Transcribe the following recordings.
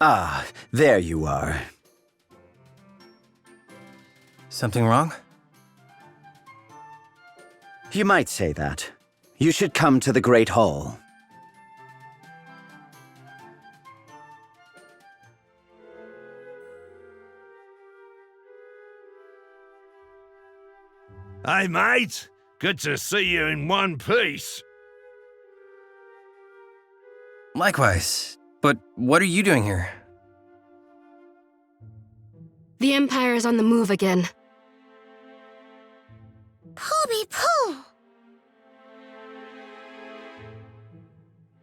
Ah, there you are. Something wrong? You might say that. You should come to the Great Hall. Hey, mate. Good to see you in one piece. Likewise. But what are you doing here? The Empire is on the move again. Pooby-poo!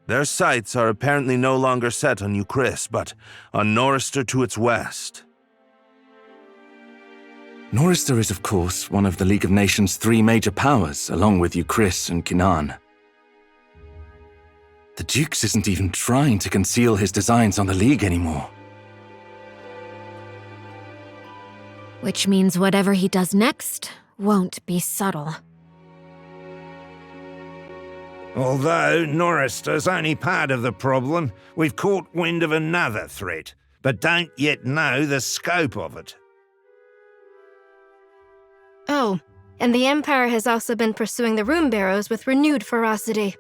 Their sights are apparently no longer set on Euchris, but on Norrister to its west. Norrister is, of course, one of the League of Nations' 3 major powers, along with Euchris and Kinan. The Dukes isn't even trying to conceal his designs on the League anymore. Which means whatever he does next won't be subtle. Although Norrister's only part of the problem, we've caught wind of another threat, but don't yet know the scope of it. Oh, and the Empire has also been pursuing the Rune Barrows with renewed ferocity.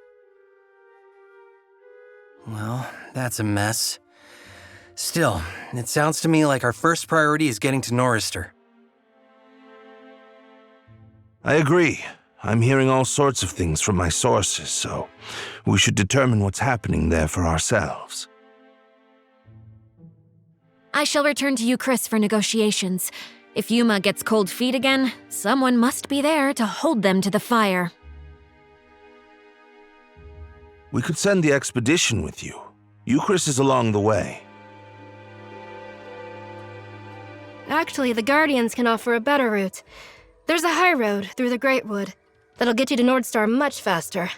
Well, that's a mess. Still, it sounds to me like our first priority is getting to Norrister. I agree. I'm hearing all sorts of things from my sources, so we should determine what's happening there for ourselves. I shall return to Euchris for negotiations. If Yuma gets cold feet again, someone must be there to hold them to the fire. We could send the expedition with you. Euchris is along the way. Actually, the Guardians can offer a better route. There's a high road through the Great Wood that'll get you to Nordstar much faster.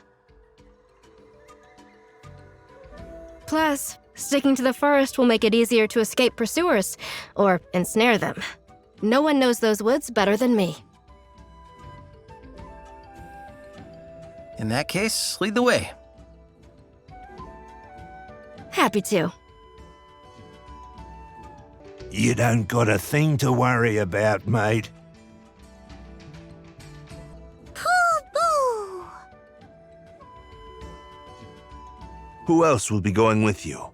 Plus, sticking to the forest will make it easier to escape pursuers, or ensnare them. No one knows those woods better than me. In that case, lead the way. Happy to. You don't got a thing to worry about, mate. Pooh-boo! Who else will be going with you?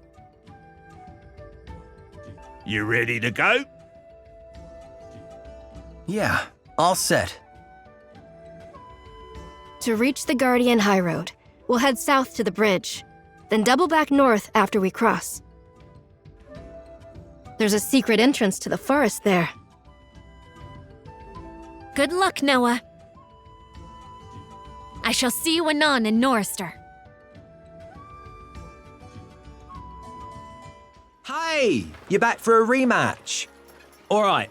You ready to go? Yeah, all set. To reach the Guardian High Road, we'll head south to the bridge, then double back north after we cross. There's a secret entrance to the forest there. Good luck, Noah. I shall see you anon in Norrister. Hey, you're back for a rematch. All right,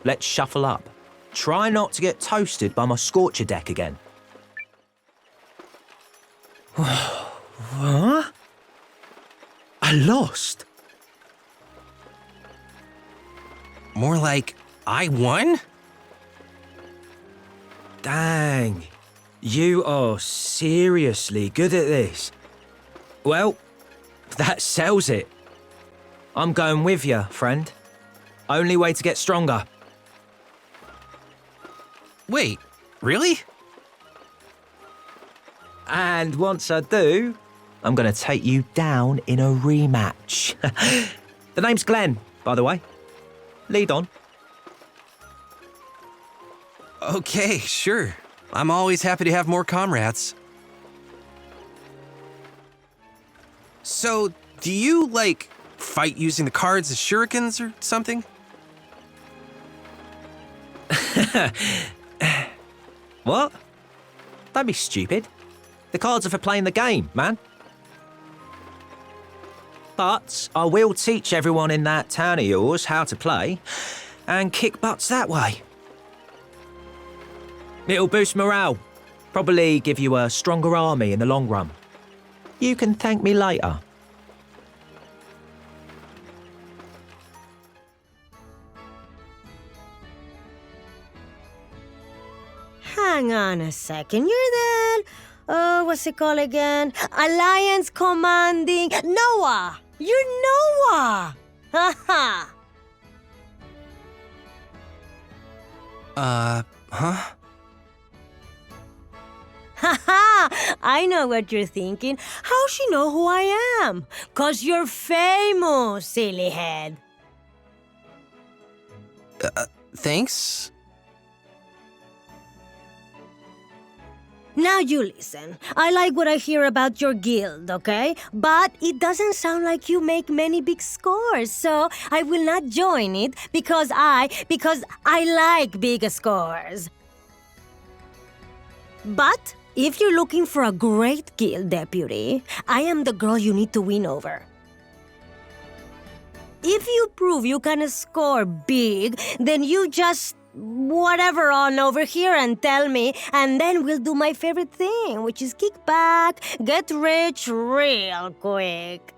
let's shuffle up. Try not to get toasted by my Scorcher deck again. Huh? I lost. More like, I won? Dang. You are seriously good at this. Well, that sells it. I'm going with you, friend. Only way to get stronger. Wait, really? And once I do, I'm going to take you down in a rematch. The name's Glenn, by the way. Lead on. Okay, sure. I'm always happy to have more comrades. So, do you, like, fight using the cards as shurikens or something? What? Don't be stupid. The cards are for playing the game, man. But I will teach everyone in that town of yours how to play and kick butts that way. It'll boost morale. Probably give you a stronger army in the long run. You can thank me later. Hang on a second, you're that, what's it called again? Alliance Commanding Noah! You're Noah! Haha! Huh? Haha! I know what you're thinking. How's she know who I am? 'Cause you're famous, silly head. Thanks? Now you listen. I like what I hear about your guild, okay? But it doesn't sound like you make many big scores, so I will not join it because I like big scores. But if you're looking for a great guild deputy, I am the girl you need to win over. If you prove you can score big, then you just whatever on over here and tell me, and then we'll do my favorite thing, which is kick back, get rich real quick.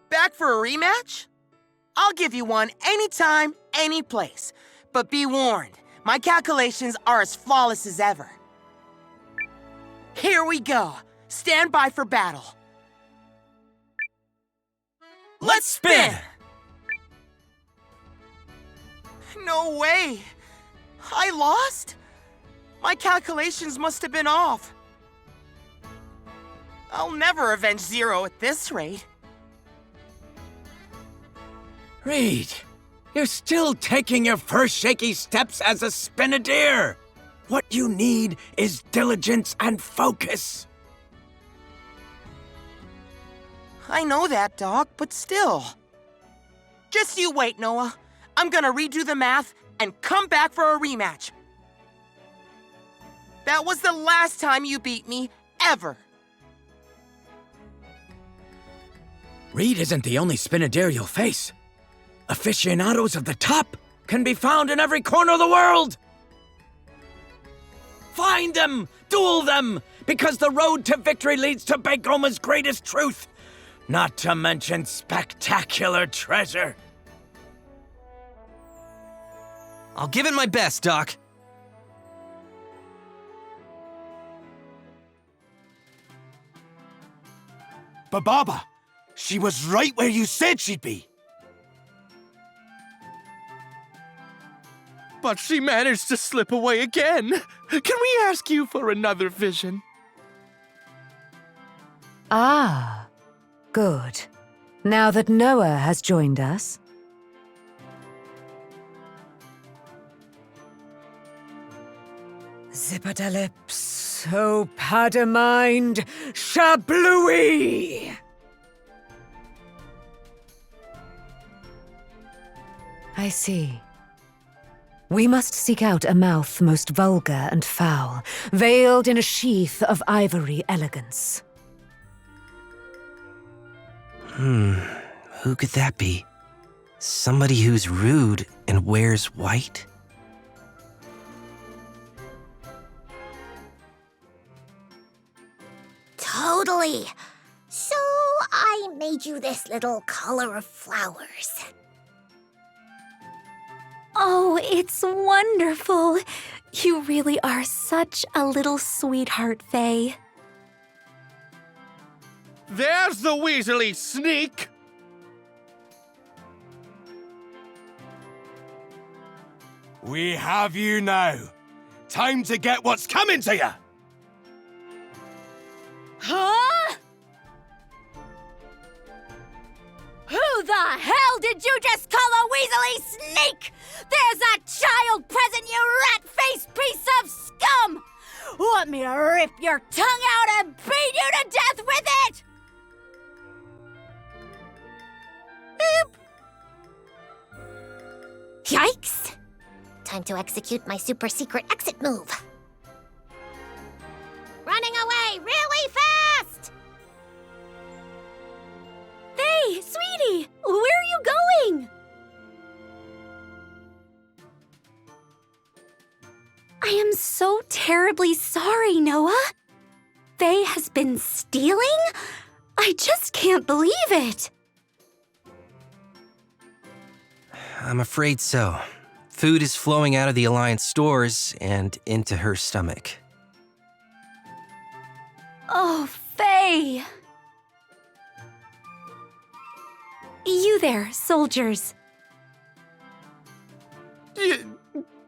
Back for a rematch? I'll give you one anytime, any place. But be warned, my calculations are as flawless as ever. Here we go. Stand by for battle. Let's spin! No way! I lost? My calculations must have been off. I'll never avenge Zero at this rate. Reed, you're still taking your first shaky steps as a Spinadeer. What you need is diligence and focus. I know that, Doc, but still. Just you wait, Noah. I'm gonna redo the math and come back for a rematch. That was the last time you beat me, ever. Reed isn't the only Spinadeer you'll face. Aficionados of the top can be found in every corner of the world. Find them, duel them, because the road to victory leads to Bagoma's greatest truth. Not to mention spectacular treasure. I'll give it my best, Doc. Baba, she was right where you said she'd be. But she managed to slip away again. Can we ask you for another vision? Ah, good. Now that Noah has joined us. Zippadalips, oh Padamind, Shablooey! I see. We must seek out a mouth most vulgar and foul, veiled in a sheath of ivory elegance. Who could that be? Somebody who's rude and wears white? Totally. So I made you this little collar of flowers. Oh, it's wonderful. You really are such a little sweetheart, Faye. There's the Weasley sneak! We have you now. Time to get what's coming to you. Huh? Who the hell did you just call a Weasley sneak? There's that child present, you rat-faced piece of scum! Want me to rip your tongue out and beat you to death with it? Boop! Yikes! Time to execute my super secret exit move. Running away really fast! Faye, sweetie, where are you going? I am so terribly sorry, Noah. Faye has been stealing? I just can't believe it. I'm afraid so. Food is flowing out of the Alliance stores and into her stomach. Oh, Faye! You there, soldiers.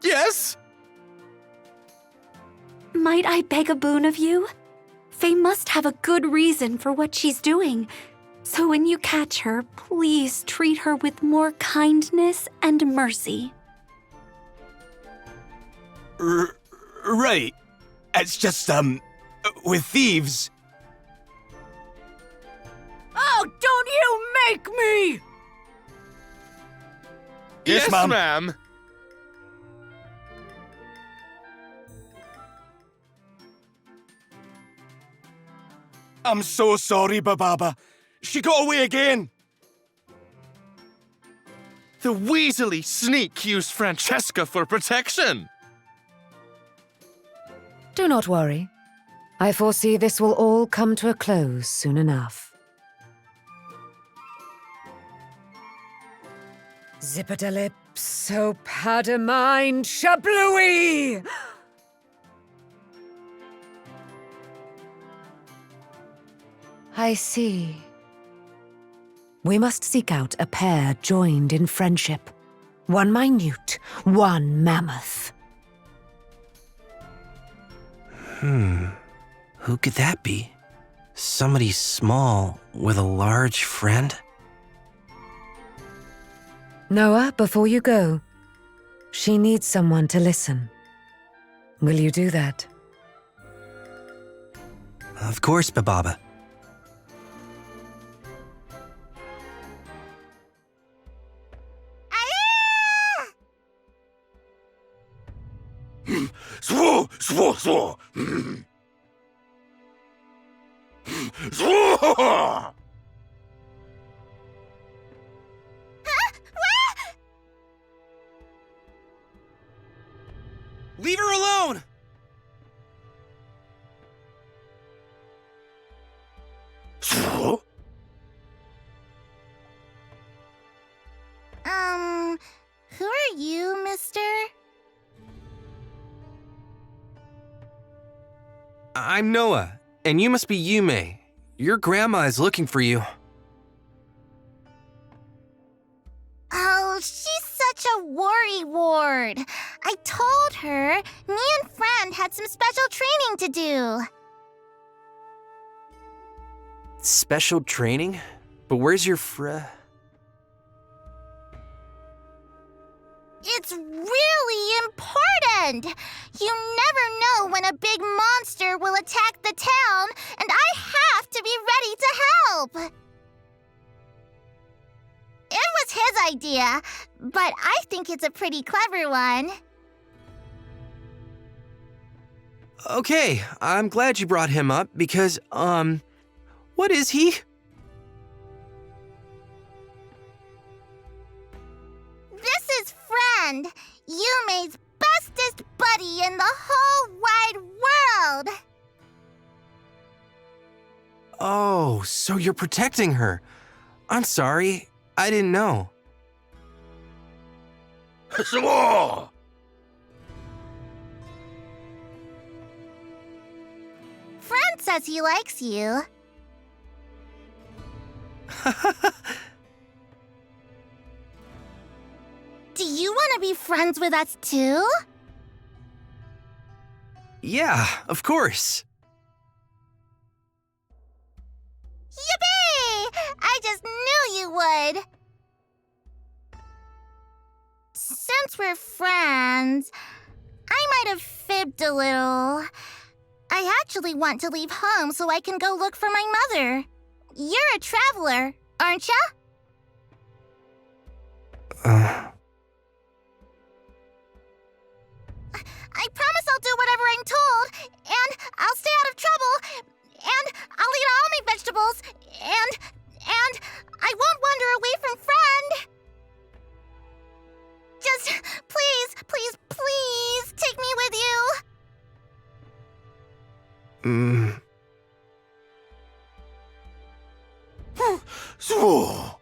Yes? Might I beg a boon of you? Faye must have a good reason for what she's doing. So when you catch her, please treat her with more kindness and mercy. Right. It's just, with thieves. Oh, don't you make me! Yes, ma'am. ma'am. I'm so sorry, Bababa. She got away again. The Weasley sneak used Francesca for protection. Do not worry. I foresee this will all come to a close soon enough. Zipper-da-lip, so powder-mine, shablooey! I see. We must seek out a pair joined in friendship. One minute, one mammoth. Who could that be? Somebody small with a large friend? Noah, before you go, she needs someone to listen. Will you do that? Of course, Bababa. Swore, swore, swore. Swore. Leave her alone! Swore. Who are you, mister? I'm Noah, and you must be Yume. Your grandma is looking for you. Oh, she's such a worrywart. I told her me and Friend had some special training to do. Special training? But where's your It's really important! You never know when a big monster will attack the town, and I have to be ready to help! It was his idea, but I think it's a pretty clever one. Okay, I'm glad you brought him up because, what is he? This is Friend, Yume's bestest buddy in the whole wide world! Oh, so you're protecting her. I'm sorry, I didn't know. Swore. Friend says he likes you. Do you want to be friends with us too? Yeah, of course. Yippee! I just knew you would. Since we're friends, I might have fibbed a little. I actually want to leave home so I can go look for my mother. You're a traveler, aren't ya? I promise I'll do whatever I'm told, and I'll stay out of trouble, and I'll eat all my vegetables, and I won't wander away from Friend. Just please, please, please take me with you. Swore.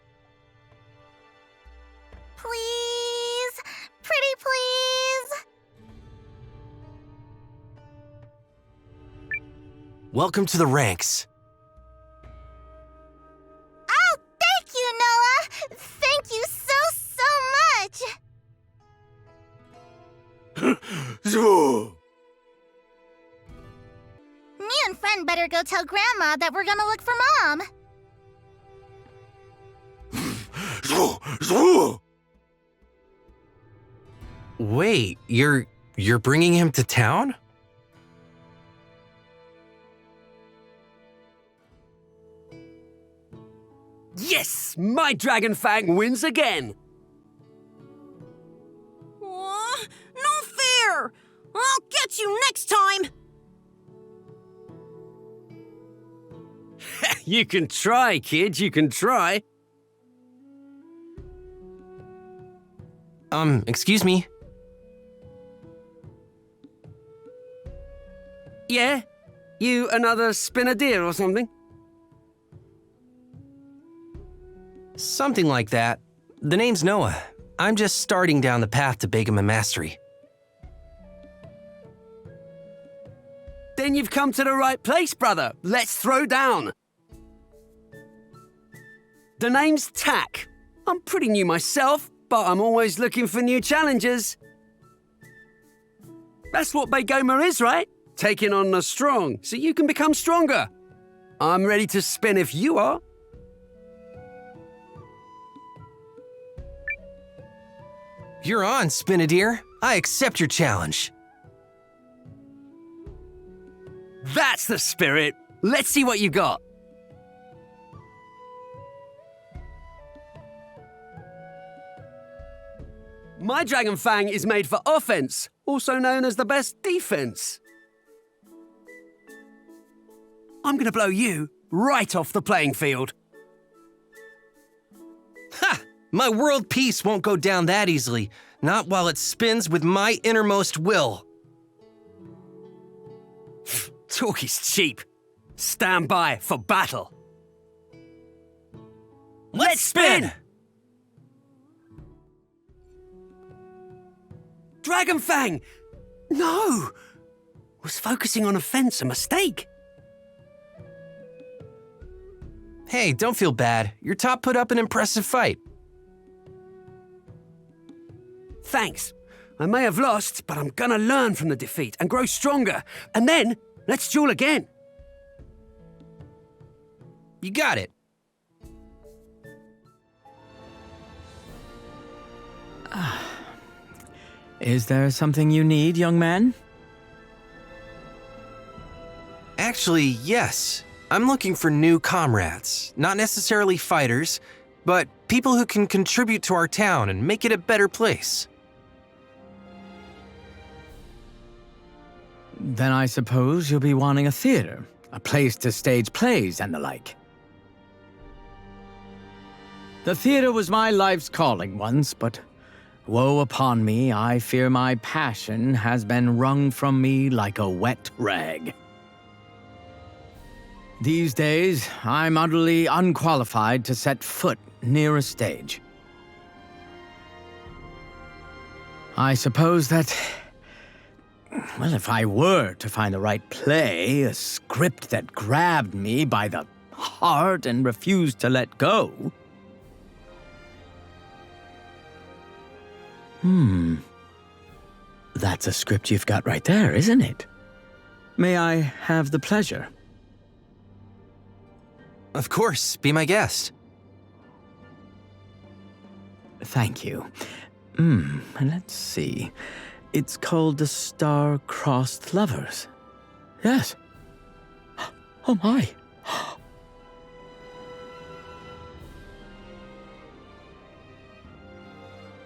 Please, pretty please. Welcome to the ranks. Me and friend better go tell Grandma that we're gonna look for Mom. Wait, you're bringing him to town? Yes! My Dragon Fang wins again! No fair! I'll get you next time! You can try, kid, you can try. Excuse me. Yeah? You another spinadier or something? Something like that. The name's Noah. I'm just starting down the path to Begum Mastery. Then you've come to the right place, brother. Let's throw down. The name's Tak. I'm pretty new myself, but I'm always looking for new challenges. That's what Begoma is, right? Taking on the strong, so you can become stronger. I'm ready to spin if you are. You're on, Spinadeer. I accept your challenge. That's the spirit. Let's see what you got. My Dragon Fang is made for offense, also known as the best defense. I'm gonna blow you right off the playing field. Ha! My world peace won't go down that easily. Not while it spins with my innermost will. Talk is cheap. Stand by for battle. Let's spin! Dragon Fang! No! Was focusing on offense a mistake? Hey, don't feel bad. Your top put up an impressive fight. Thanks. I may have lost, but I'm gonna learn from the defeat and grow stronger. And then, let's duel again. You got it. Is there something you need, young man? Actually, yes. I'm looking for new comrades. Not necessarily fighters, but people who can contribute to our town and make it a better place. Then I suppose you'll be wanting a theater, a place to stage plays and the like. The theater was my life's calling once, but woe upon me, I fear my passion has been wrung from me like a wet rag. These days, I'm utterly unqualified to set foot near a stage. I suppose that, well, if I were to find the right play, a script that grabbed me by the heart and refused to let go. That's a script you've got right there, isn't it? May I have the pleasure? Of course, be my guest. Thank you. Let's see. It's called The Star-Crossed Lovers. Yes. Oh my.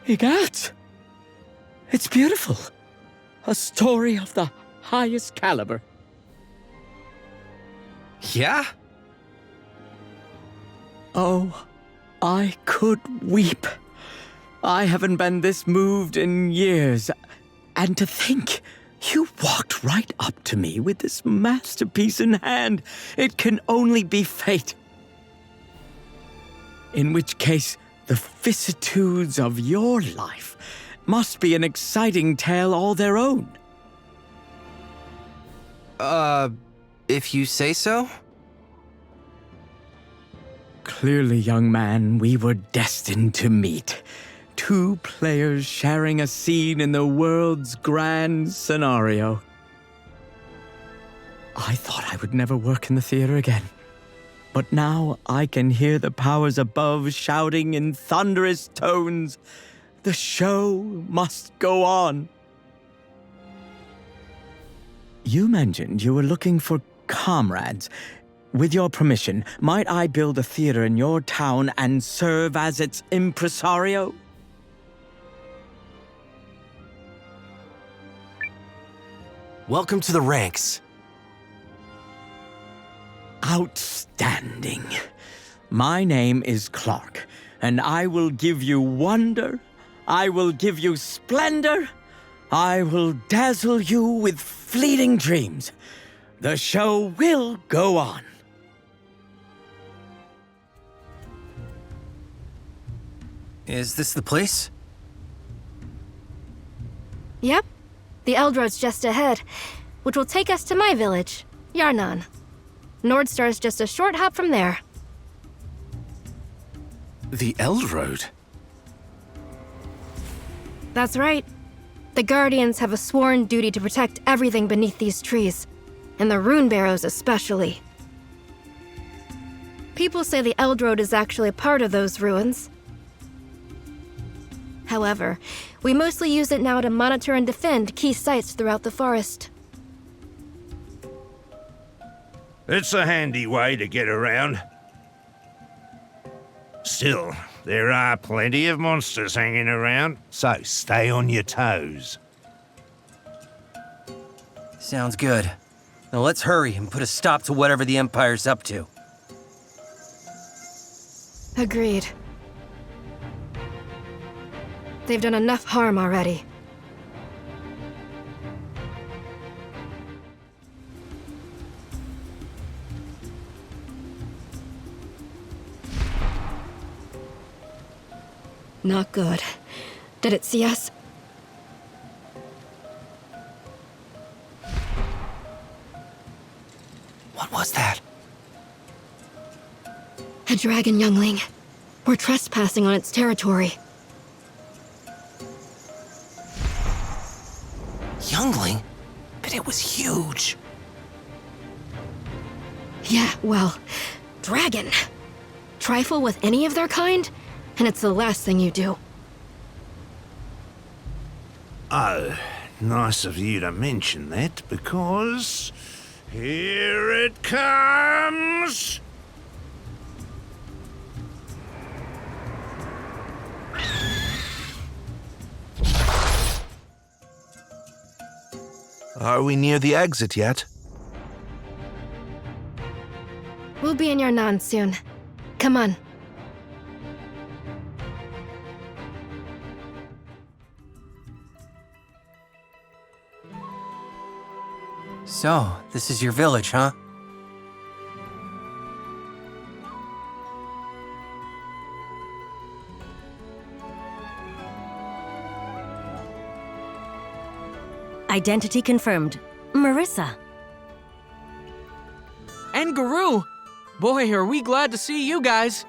Egad! It's beautiful. A story of the highest caliber. Yeah? Oh, I could weep. I haven't been this moved in years. And to think, you walked right up to me with this masterpiece in hand. It can only be fate. In which case, the vicissitudes of your life must be an exciting tale all their own. If you say so? Clearly, young man, we were destined to meet. Two players sharing a scene in the world's grand scenario. I thought I would never work in the theater again. But now I can hear the powers above shouting in thunderous tones, "The show must go on." You mentioned you were looking for comrades. With your permission, might I build a theater in your town and serve as its impresario? Welcome to the ranks. Outstanding. My name is Clark, and I will give you wonder, I will give you splendor, I will dazzle you with fleeting dreams. The show will go on. Is this the place? Yep. The Eldroad's just ahead, which will take us to my village, Yarnan. Nordstar's just a short hop from there. The Eldroad? That's right. The Guardians have a sworn duty to protect everything beneath these trees, and the Rune Barrows especially. People say the Eldroad is actually part of those ruins. However, we mostly use it now to monitor and defend key sites throughout the forest. It's a handy way to get around. Still, there are plenty of monsters hanging around, so stay on your toes. Sounds good. Now let's hurry and put a stop to whatever the Empire's up to. Agreed. They've done enough harm already. Not good. Did it see us? What was that? A dragon youngling. We're trespassing on its territory. Youngling? But it was huge. Yeah, well, dragon. Trifle with any of their kind, and it's the last thing you do. Oh, nice of you to mention that, because here it comes! Are we near the exit yet? We'll be in Yarnan soon. Come on. So, this is your village, huh? Identity confirmed. Marissa. And Guru! Boy, are we glad to see you guys.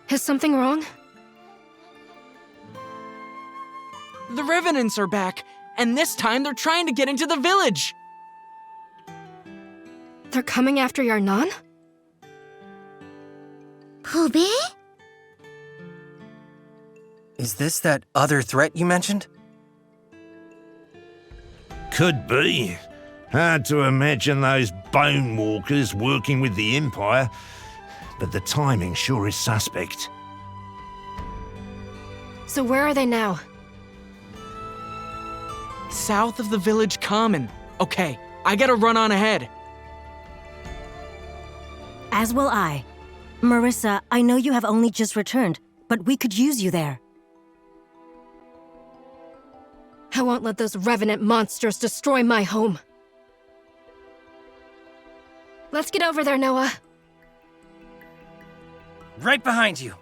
Is something wrong? The Revenants are back, and this time they're trying to get into the village. They're coming after Yarnan? Poobie? Is this that other threat you mentioned? Could be. Hard to imagine those Bone Walkers working with the Empire, but the timing sure is suspect. So where are they now? South of the village common. Okay, I gotta run on ahead. As will I. Marissa, I know you have only just returned, but we could use you there. I won't let those revenant monsters destroy my home. Let's get over there, Noah. Right behind you.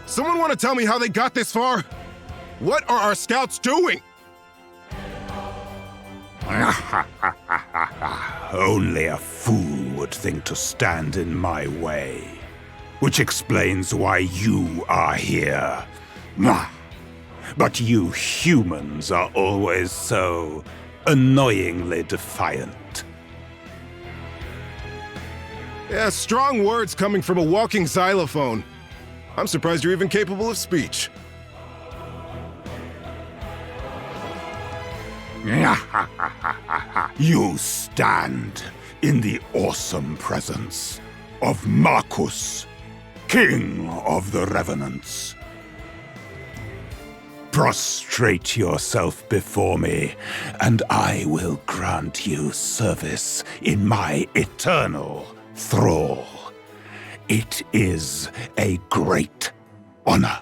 Someone want to tell me how they got this far? What are our scouts doing? Only a fool would think to stand in my way. Which explains why you are here. But you humans are always so annoyingly defiant. Yeah, strong words coming from a walking xylophone. I'm surprised you're even capable of speech. You stand in the awesome presence of Marcus, King of the Revenants. Prostrate yourself before me, and I will grant you service in my eternal thrall. It is a great honor.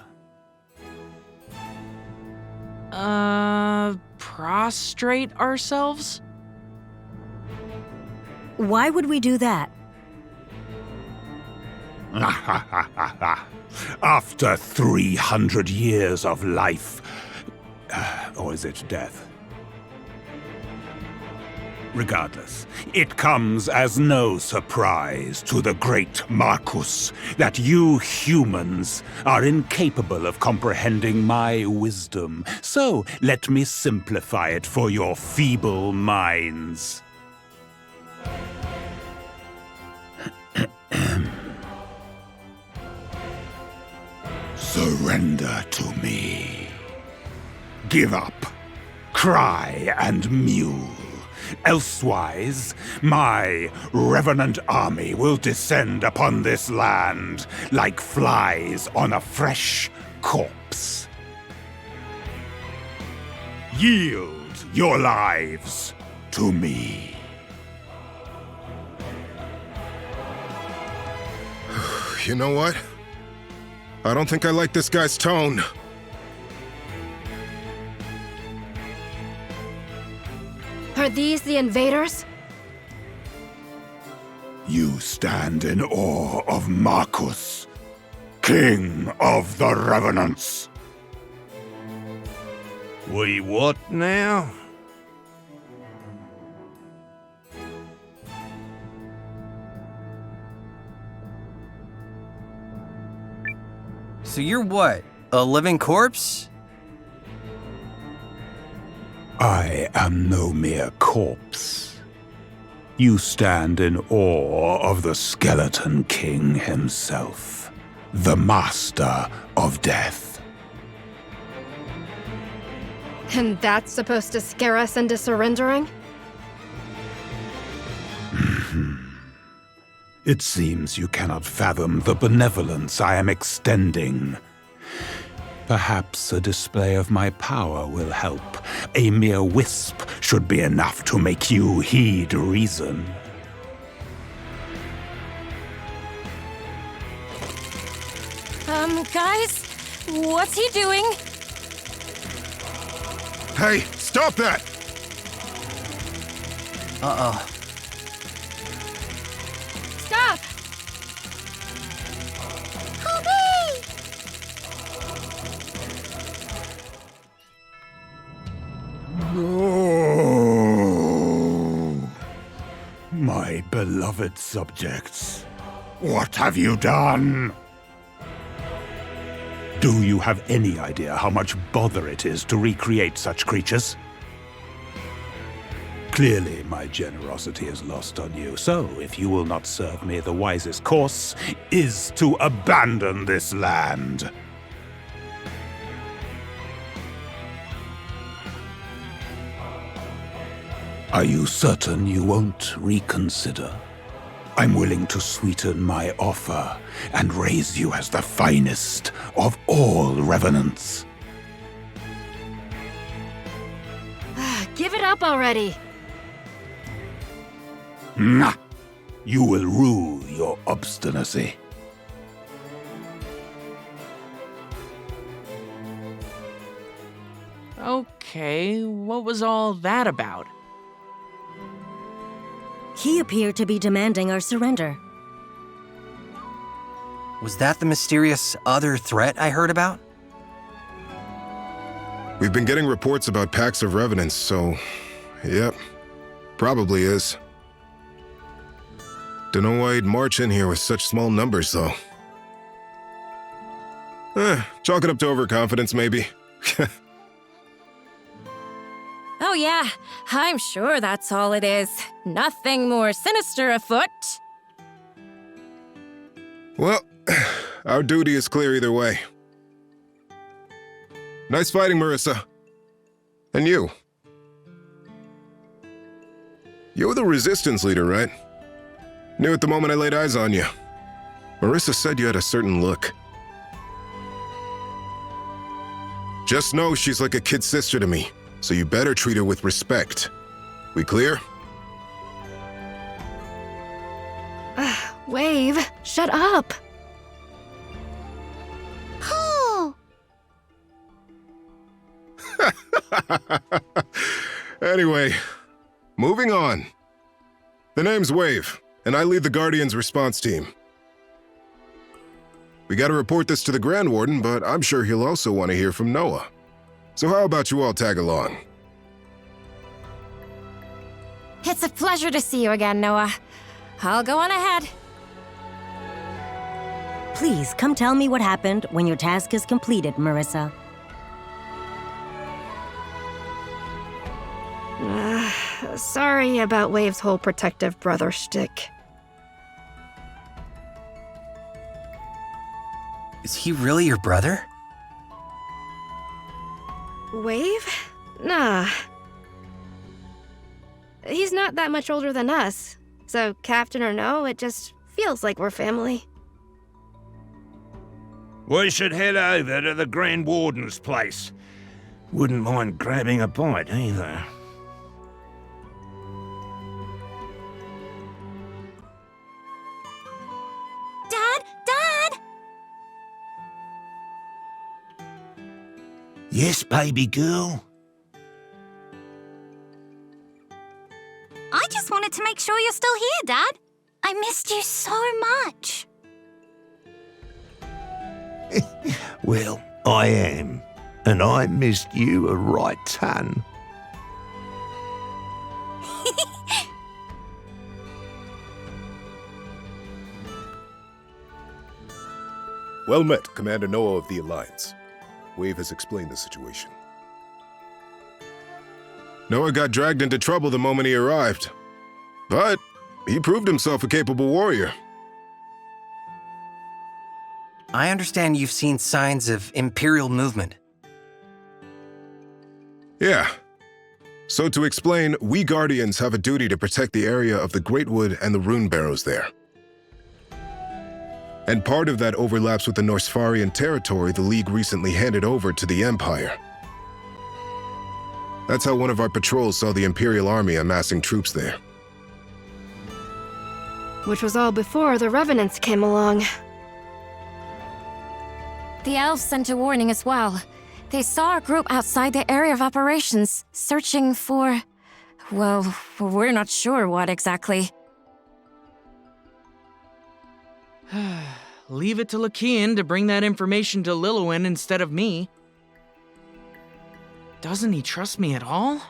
Prostrate ourselves? Why would we do that? After 300 years of life, or is it death? Regardless, it comes as no surprise to the great Marcus that you humans are incapable of comprehending my wisdom. So let me simplify it for your feeble minds. Surrender to me. Give up, cry and mew. Elsewise, my revenant army will descend upon this land like flies on a fresh corpse. Yield your lives to me. You know what? I don't think I like this guy's tone. Are these the invaders? You stand in awe of Marcus, King of the Revenants. We what now? So you're what? A living corpse? I am no mere corpse. You stand in awe of the Skeleton King himself, the Master of Death. And that's supposed to scare us into surrendering? It seems you cannot fathom the benevolence I am extending. Perhaps a display of my power will help. A mere wisp should be enough to make you heed reason. Guys, what's he doing? Hey, stop that! Uh-oh. Stop! Help me! Oh, my beloved subjects, what have you done? Do you have any idea how much bother it is to recreate such creatures? Clearly, my generosity is lost on you, so if you will not serve me, the wisest course is to abandon this land. Are you certain you won't reconsider? I'm willing to sweeten my offer and raise you as the finest of all revenants. Give it up already! Nah. You will rue your obstinacy. Okay, what was all that about? He appeared to be demanding our surrender. Was that the mysterious other threat I heard about? We've been getting reports about packs of revenants, so... Yep. Probably is. Dunno why he'd march in here with such small numbers, though. Chalk it up to overconfidence, maybe. Oh, yeah, I'm sure that's all it is. Nothing more sinister afoot. Well, our duty is clear either way. Nice fighting, Marissa. And you. You're the resistance leader, right? Knew it the moment I laid eyes on you. Marissa said you had a certain look. Just know she's like a kid sister to me, so you better treat her with respect. We clear? Wave, shut up. Anyway, moving on. The name's Wave, and I lead the Guardians response team. We gotta report this to the Grand Warden, but I'm sure he'll also want to hear from Noah. So how about you all tag along? It's a pleasure to see you again, Noah. I'll go on ahead. Please come tell me what happened when your task is completed, Marissa. Sorry about Wave's whole protective brother shtick. Is he really your brother? Wave? Nah. He's not that much older than us, so captain or no, it just feels like we're family. We should head over to the Grand Warden's place. Wouldn't mind grabbing a bite either. Dad! Yes, baby girl? I just wanted to make sure you're still here, Dad. I missed you so much. Well, I am. And I missed you a right ton. Well met, Commander Noah of the Alliance. Wave has explained the situation. Noah got dragged into trouble the moment he arrived. But he proved himself a capable warrior. I understand you've seen signs of Imperial movement. Yeah. So to explain, we Guardians have a duty to protect the area of the Great Wood and the rune barrows there. And part of that overlaps with the Norsfarian territory the League recently handed over to the Empire. That's how one of our patrols saw the Imperial Army amassing troops there. Which was all before the Revenants came along. The elves sent a warning as well. They saw a group outside the area of operations, searching for... well, we're not sure what exactly. Leave it to Lakian to bring that information to Lilywin instead of me. Doesn't he trust me at all?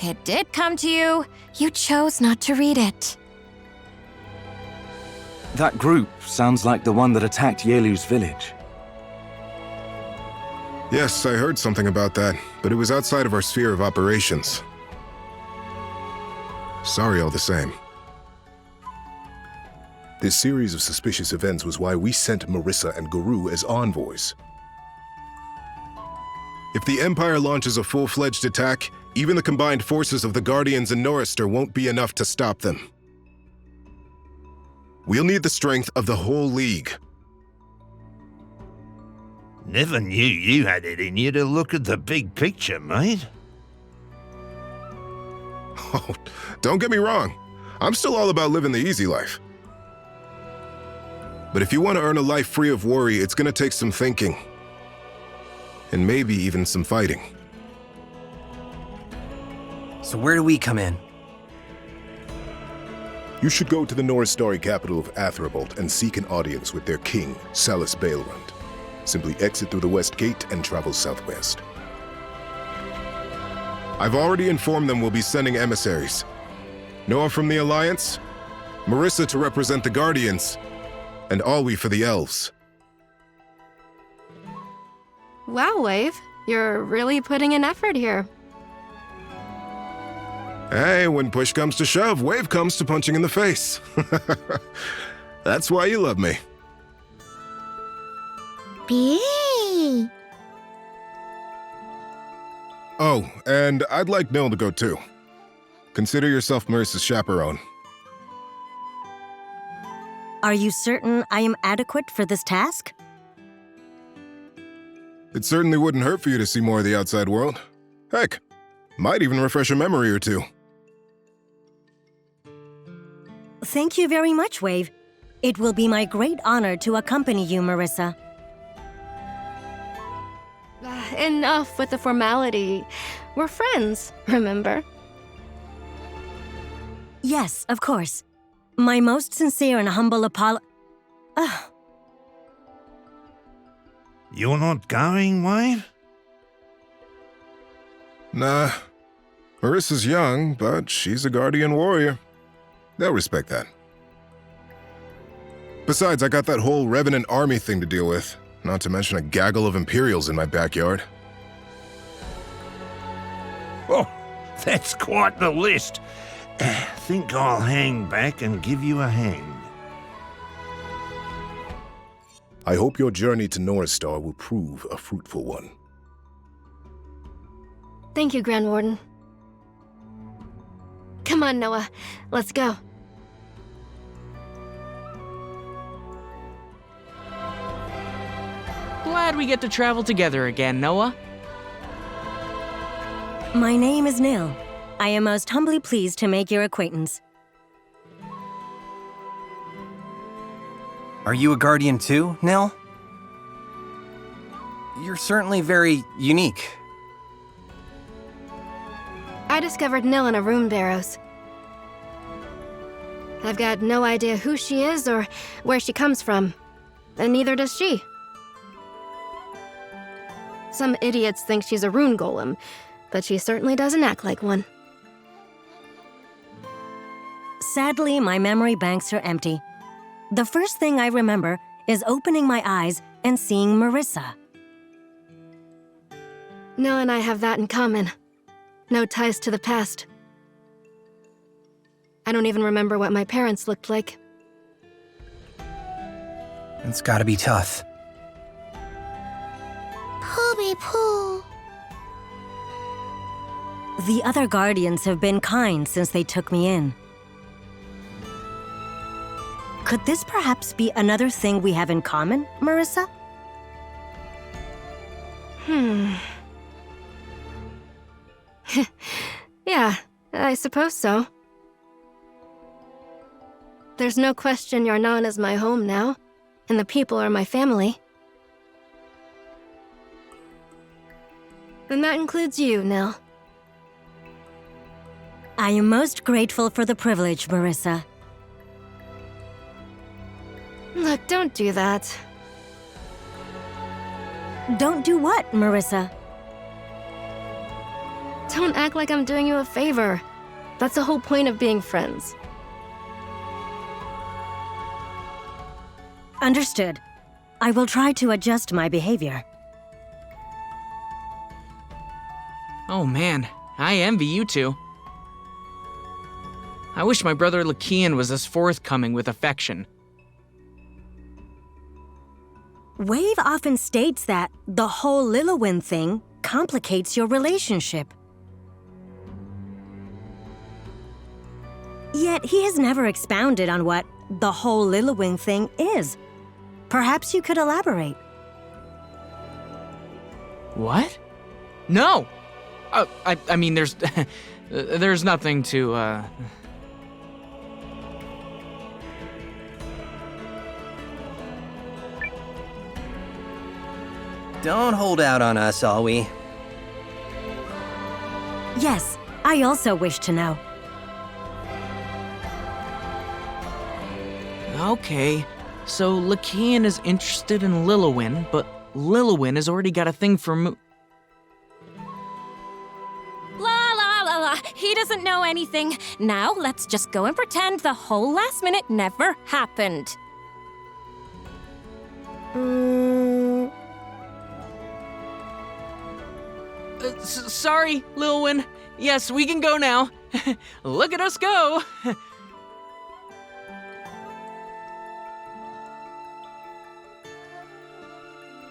It did come to you. You chose not to read it. That group sounds like the one that attacked Yelu's village. Yes, I heard something about that, but it was outside of our sphere of operations. Sorry all the same. This series of suspicious events was why we sent Marissa and Guru as envoys. If the Empire launches a full-fledged attack, even the combined forces of the Guardians and Norrister won't be enough to stop them. We'll need the strength of the whole League. Never knew you had it in you to look at the big picture, mate. Oh, don't get me wrong. I'm still all about living the easy life. But if you want to earn a life free of worry, it's gonna take some thinking. And maybe even some fighting. So where do we come in? You should go to the Norristari capital of Athrabolt and seek an audience with their king, Salus Baelrund. Simply exit through the west gate and travel southwest. I've already informed them we'll be sending emissaries. Noah from the Alliance, Marissa to represent the Guardians, and Alwi for the Elves. Wow, Wave. You're really putting in effort here. Hey, when push comes to shove, Wave comes to punching in the face. That's why you love me. B. Oh, and I'd like Nil to go too. Consider yourself Marissa's chaperone. Are you certain I am adequate for this task? It certainly wouldn't hurt for you to see more of the outside world. Heck, might even refresh a memory or two. Thank you very much, Wave. It will be my great honor to accompany you, Marissa. Enough with the formality. We're friends, remember? Yes, of course. My most sincere and humble You're not going, Wave? Nah. Marissa's young, but she's a Guardian warrior. They'll respect that. Besides, I got that whole Revenant army thing to deal with, not to mention a gaggle of Imperials in my backyard. Oh, that's quite the list. Think I'll hang back and give you a hand. I hope your journey to North Star will prove a fruitful one. Thank you, Grand Warden. Come on, Noah. Let's go. Glad we get to travel together again, Noah. My name is Nil. I am most humbly pleased to make your acquaintance. Are you a Guardian too, Nil? You're certainly very unique. I discovered Nil in a rune barrows. I've got no idea who she is or where she comes from, and neither does she. Some idiots think she's a rune golem, but she certainly doesn't act like one. Sadly, my memory banks are empty. The first thing I remember is opening my eyes and seeing Marissa. Noah and I have that in common. No ties to the past. I don't even remember what my parents looked like. It's gotta be tough. Pooby poo. The other Guardians have been kind since they took me in. Could this perhaps be another thing we have in common, Marissa? Yeah, I suppose so. There's no question Yarnan is my home now, and the people are my family. And that includes you, Nil. I am most grateful for the privilege, Marissa. Look, don't do that. Don't do what, Marissa? Don't act like I'm doing you a favor. That's the whole point of being friends. Understood. I will try to adjust my behavior. Oh man, I envy you two. I wish my brother Lakian was as forthcoming with affection. Wave often states that the whole Lillywin thing complicates your relationship. Yet he has never expounded on what the whole Lillywin thing is. Perhaps you could elaborate. What? No! I mean, there's... there's nothing to, Don't hold out on us, Alwi. Yes, I also wish to know. Okay, so Lakian is interested in Lillywin, but Lillywin has already got a thing for La la la la. He doesn't know anything. Now, let's just go and pretend the whole last minute never happened. Sorry, Lilwyn. Yes, we can go now. Look at us go.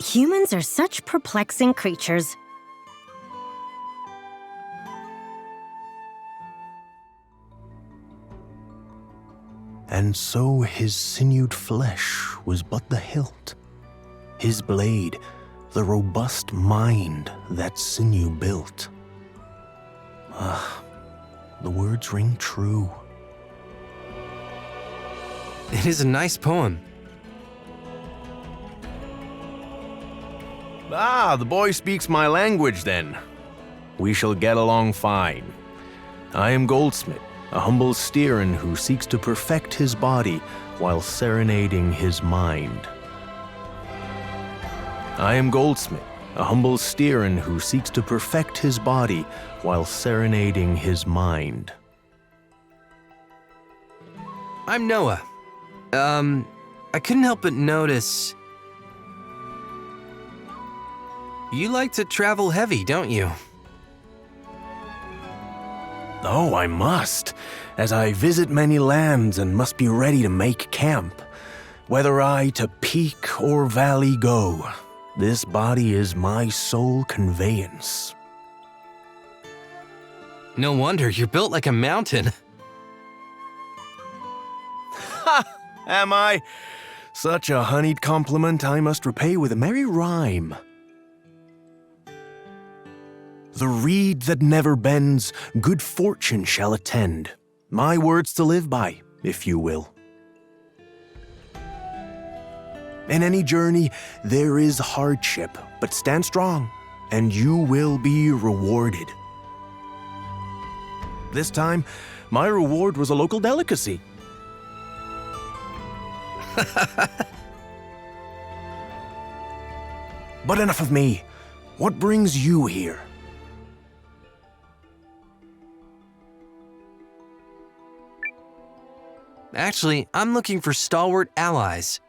Humans are such perplexing creatures. And so his sinewed flesh was but the hilt, his blade, the robust mind that sinew built. Ah, the words ring true. It is a nice poem. Ah, the boy speaks my language then. We shall get along fine. I am Goldsmith, a humble steerin who seeks to perfect his body while serenading his mind. I am Goldsmith, a humble steerin who seeks to perfect his body while serenading his mind. I'm Noah. I couldn't help but notice... You like to travel heavy, don't you? Oh, I must, as I visit many lands and must be ready to make camp. Whether I to peak or valley go, this body is my sole conveyance. No wonder, you're built like a mountain. Ha! Am I? Such a honeyed compliment I must repay with a merry rhyme. The reed that never bends, good fortune shall attend. My words to live by, if you will. In any journey, there is hardship, but stand strong, and you will be rewarded. This time, my reward was a local delicacy. But enough of me. What brings you here? Actually, I'm looking for stalwart allies.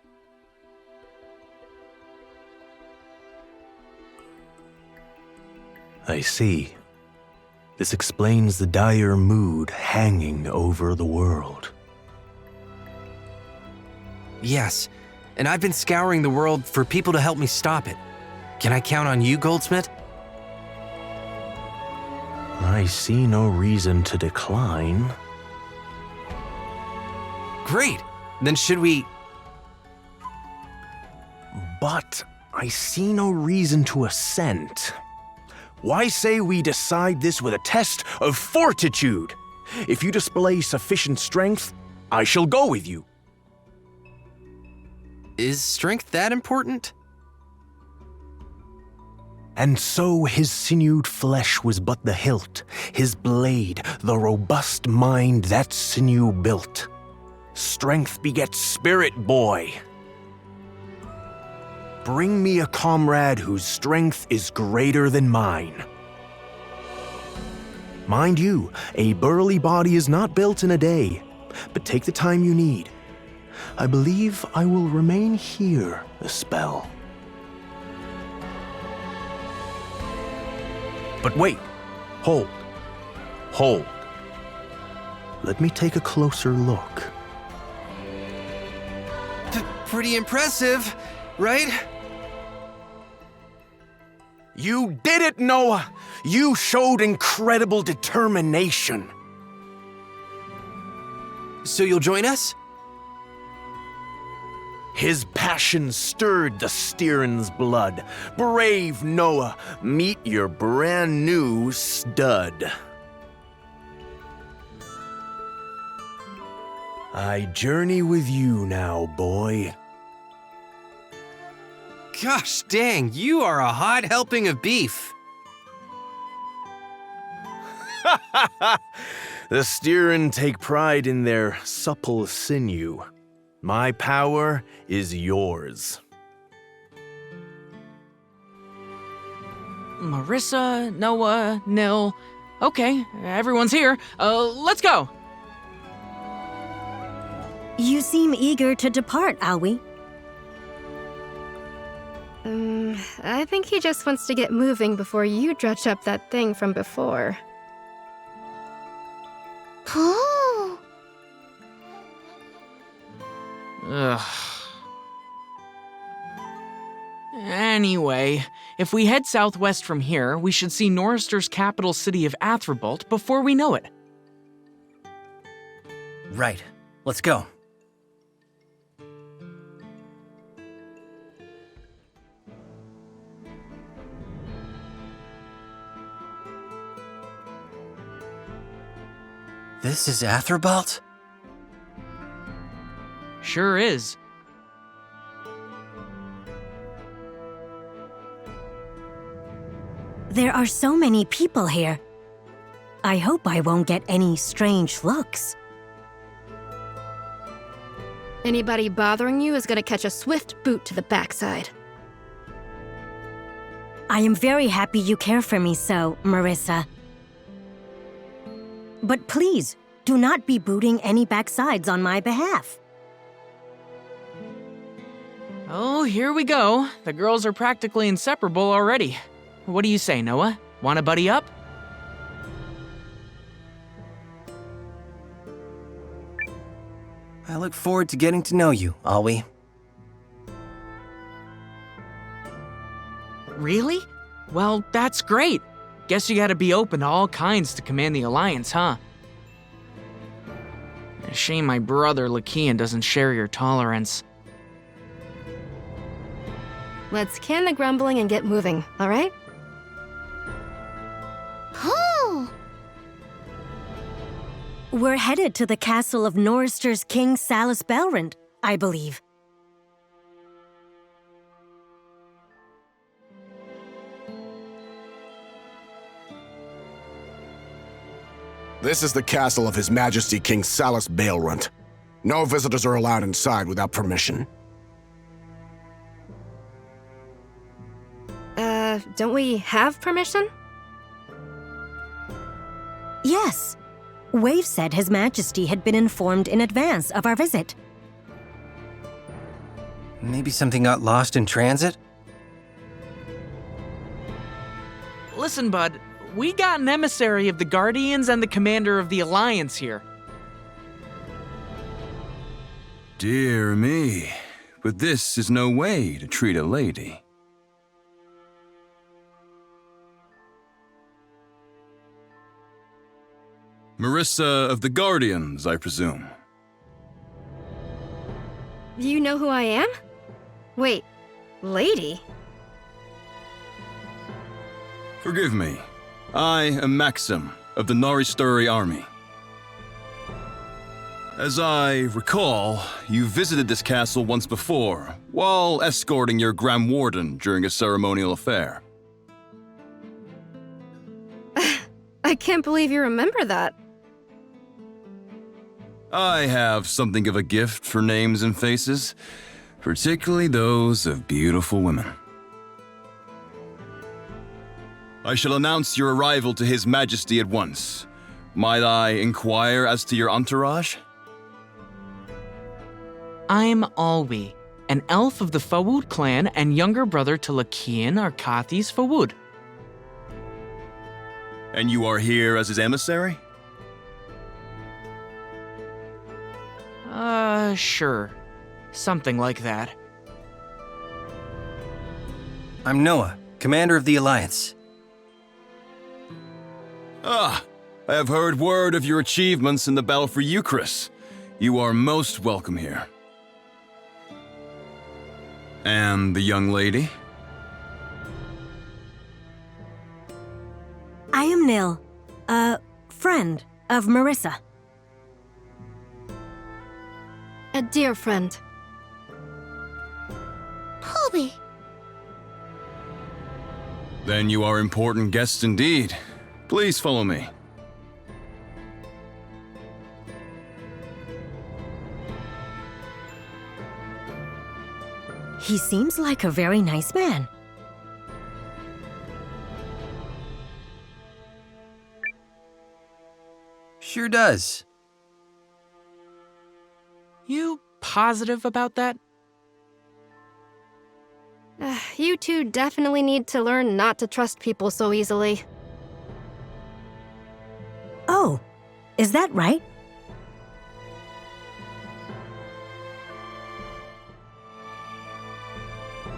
I see. This explains the dire mood hanging over the world. Yes, and I've been scouring the world for people to help me stop it. Can I count on you, Goldsmith? I see no reason to decline. Great! Then should we... But I see no reason to assent. Why say we decide this with a test of fortitude? If you display sufficient strength, I shall go with you. Is strength that important? And so his sinewed flesh was but the hilt, his blade, the robust mind that sinew built. Strength begets spirit, boy. Bring me a comrade whose strength is greater than mine. Mind you, a burly body is not built in a day, but take the time you need. I believe I will remain here a spell. But wait, hold. Let me take a closer look. Pretty impressive, right? You did it, Noah! You showed incredible determination. So you'll join us? His passion stirred the Steerin's blood. Brave Noah, meet your brand new stud. I journey with you now, boy. Gosh dang, you are a hot helping of beef. The Steerin take pride in their supple sinew. My power is yours. Marissa, Noah, Nil, Okay, everyone's here. Let's go. You seem eager to depart, Aoi. I think he just wants to get moving before you dredge up that thing from before. Oh. Ugh. Anyway, if we head southwest from here, we should see Norrister's capital city of Athribult before we know it. Right. Let's go. This is Athribult? Sure is. There are so many people here. I hope I won't get any strange looks. Anybody bothering you is gonna catch a swift boot to the backside. I am very happy you care for me so, Marissa. But please, do not be booting any backsides on my behalf. Oh, here we go. The girls are practically inseparable already. What do you say, Noah? Wanna buddy up? I look forward to getting to know you, Aoi. Really? Well, that's great. Guess you gotta be open to all kinds to command the Alliance, huh? A shame my brother Lakian doesn't share your tolerance. Let's can the grumbling and get moving, all right? Oh. We're headed to the castle of Norrister's King Salus Belrand, I believe. This is the castle of His Majesty King Salus Belrand. No visitors are allowed inside without permission. Don't we have permission? Yes. Wave said His Majesty had been informed in advance of our visit. Maybe something got lost in transit? Listen, bud. We got an emissary of the Guardians and the commander of the Alliance here. Dear me, but this is no way to treat a lady. Marissa of the Guardians, I presume. You know who I am? Wait, lady? Forgive me. I am Maxim of the Noristuri army. As I recall, you visited this castle once before, while escorting your Grand Warden during a ceremonial affair. I can't believe you remember that. I have something of a gift for names and faces, particularly those of beautiful women. I shall announce your arrival to His Majesty at once. Might I inquire as to your entourage? I'm Alwi, an elf of the Fawud clan and younger brother to Lakian Arkathis Fawud. And you are here as his emissary? Sure. Something like that. I'm Noah, commander of the Alliance. Ah, I have heard word of your achievements in the battle for Euchris. You are most welcome here. And the young lady? I am Nil, a friend of Marissa. A dear friend. Poby. Then you are important guests indeed. Please follow me. He seems like a very nice man. Sure does. You positive about that? You two definitely need to learn not to trust people so easily. Oh, is that right?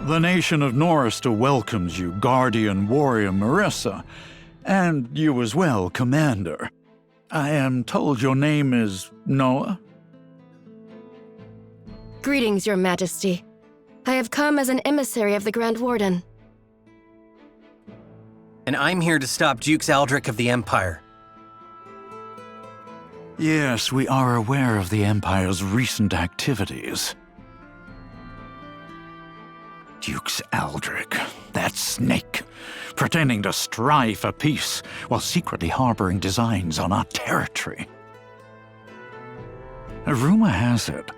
The nation of Norista welcomes you, Guardian Warrior Marissa, and you as well, Commander. I am told your name is Noah? Greetings, Your Majesty. I have come as an emissary of the Grand Warden. And I'm here to stop Dukes Aldrich of the Empire. Yes, we are aware of the Empire's recent activities. Dukes Aldrich, that snake, pretending to strive for peace while secretly harboring designs on our territory. A rumor has it,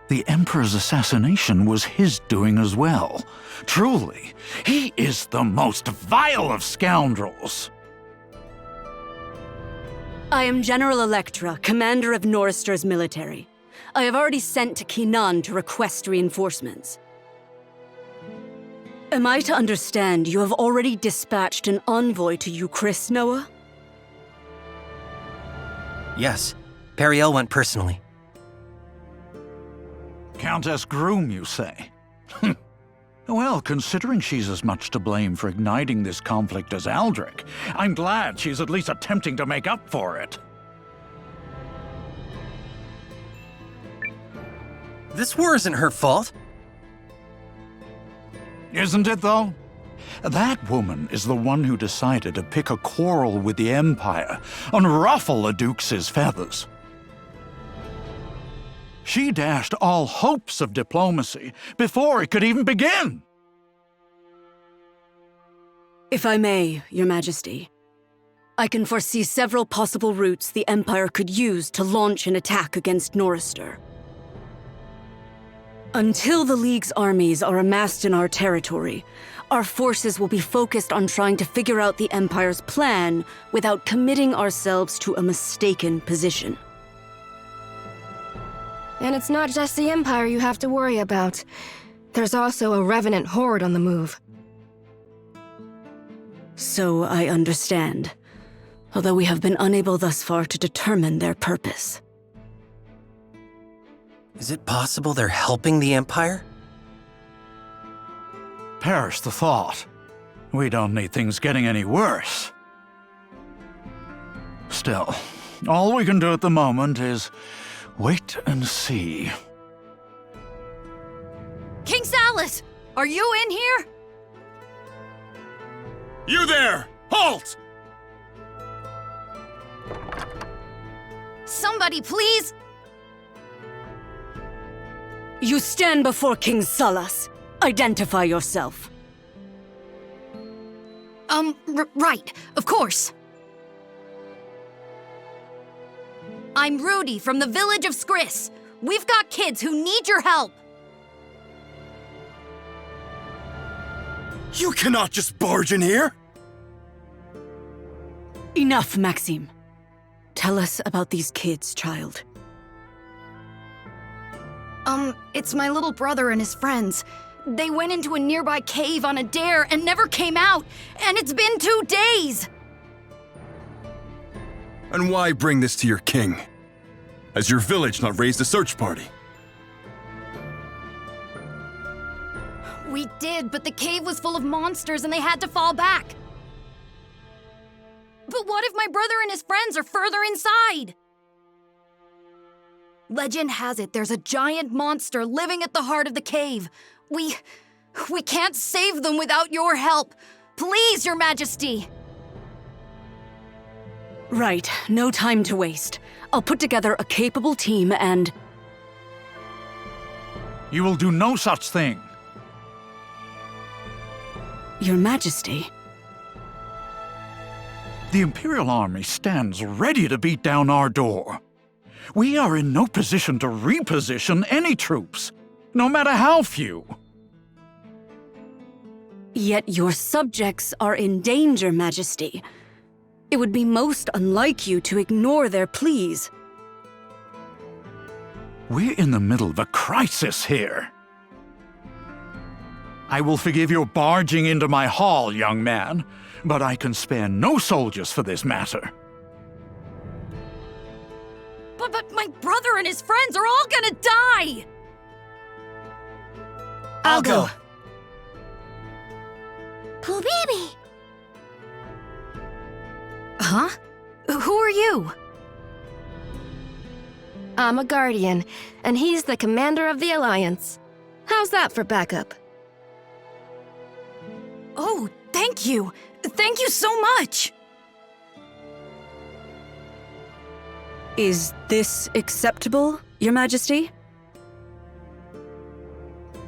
the Emperor's assassination was his doing as well. Truly, he is the most vile of scoundrels. I am General Electra, commander of Norister's military. I have already sent to Kinan to request reinforcements. Am I to understand you have already dispatched an envoy to Euchris, Noah? Yes, Periel went personally. Countess Groom, you say? Well, considering she's as much to blame for igniting this conflict as Aldrich, I'm glad she's at least attempting to make up for it. This war isn't her fault. Isn't it, though? That woman is the one who decided to pick a quarrel with the Empire and ruffle a Duke's feathers. She dashed all hopes of diplomacy before it could even begin. If I may, Your Majesty, I can foresee several possible routes the Empire could use to launch an attack against Norister. Until the League's armies are amassed in our territory, our forces will be focused on trying to figure out the Empire's plan without committing ourselves to a mistaken position. And it's not just the Empire you have to worry about. There's also a Revenant horde on the move. So I understand, although we have been unable thus far to determine their purpose. Is it possible they're helping the Empire? Perish the thought. We don't need things getting any worse. Still, all we can do at the moment is wait and see. King Salus, are you in here? You there! Halt! Somebody, please! You stand before King Salus. Identify yourself. Right, of course. I'm Rudy from the village of Skris. We've got kids who need your help. You cannot just barge in here! Enough, Maxime. Tell us about these kids, child. It's my little brother and his friends. They went into a nearby cave on a dare and never came out, and it's been 2 days! And why bring this to your king? Has your village not raised a search party? We did, but the cave was full of monsters and they had to fall back. But what if my brother and his friends are further inside? Legend has it there's a giant monster living at the heart of the cave. We can't save them without your help. Please, Your Majesty! Right, no time to waste. I'll put together a capable team and... You will do no such thing. Your Majesty. The Imperial Army stands ready to beat down our door. We are in no position to reposition any troops, no matter how few. Yet your subjects are in danger, Majesty. It would be most unlike you to ignore their pleas. We're in the middle of a crisis here. I will forgive your barging into my hall, young man, but I can spare no soldiers for this matter. But my brother and his friends are all gonna die! I'll go. Pooh-baby! Huh? Who are you? I'm a guardian, and he's the commander of the Alliance. How's that for backup? Oh, thank you! Thank you so much! Is this acceptable, Your Majesty?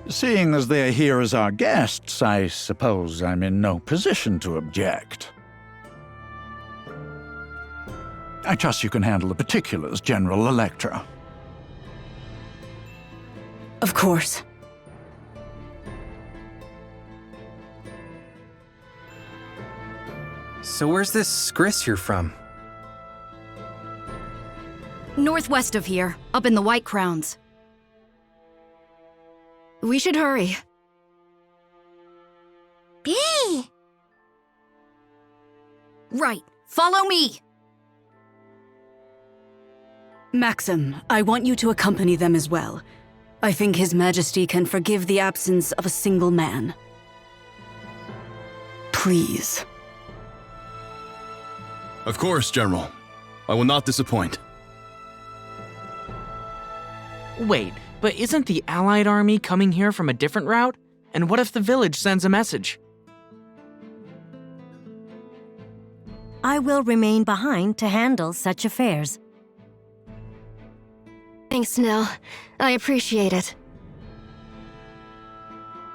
Seeing as they're here as our guests, I suppose I'm in no position to object. I trust you can handle the particulars, General Electra. Of course. So where's this Skris you're from? Northwest of here, up in the White Crowns. We should hurry. Bee! Right, follow me! Maxim, I want you to accompany them as well. I think His Majesty can forgive the absence of a single man. Please. Of course, General. I will not disappoint. Wait, but isn't the Allied army coming here from a different route? And what if the village sends a message? I will remain behind to handle such affairs. Thanks, Nell. I appreciate it.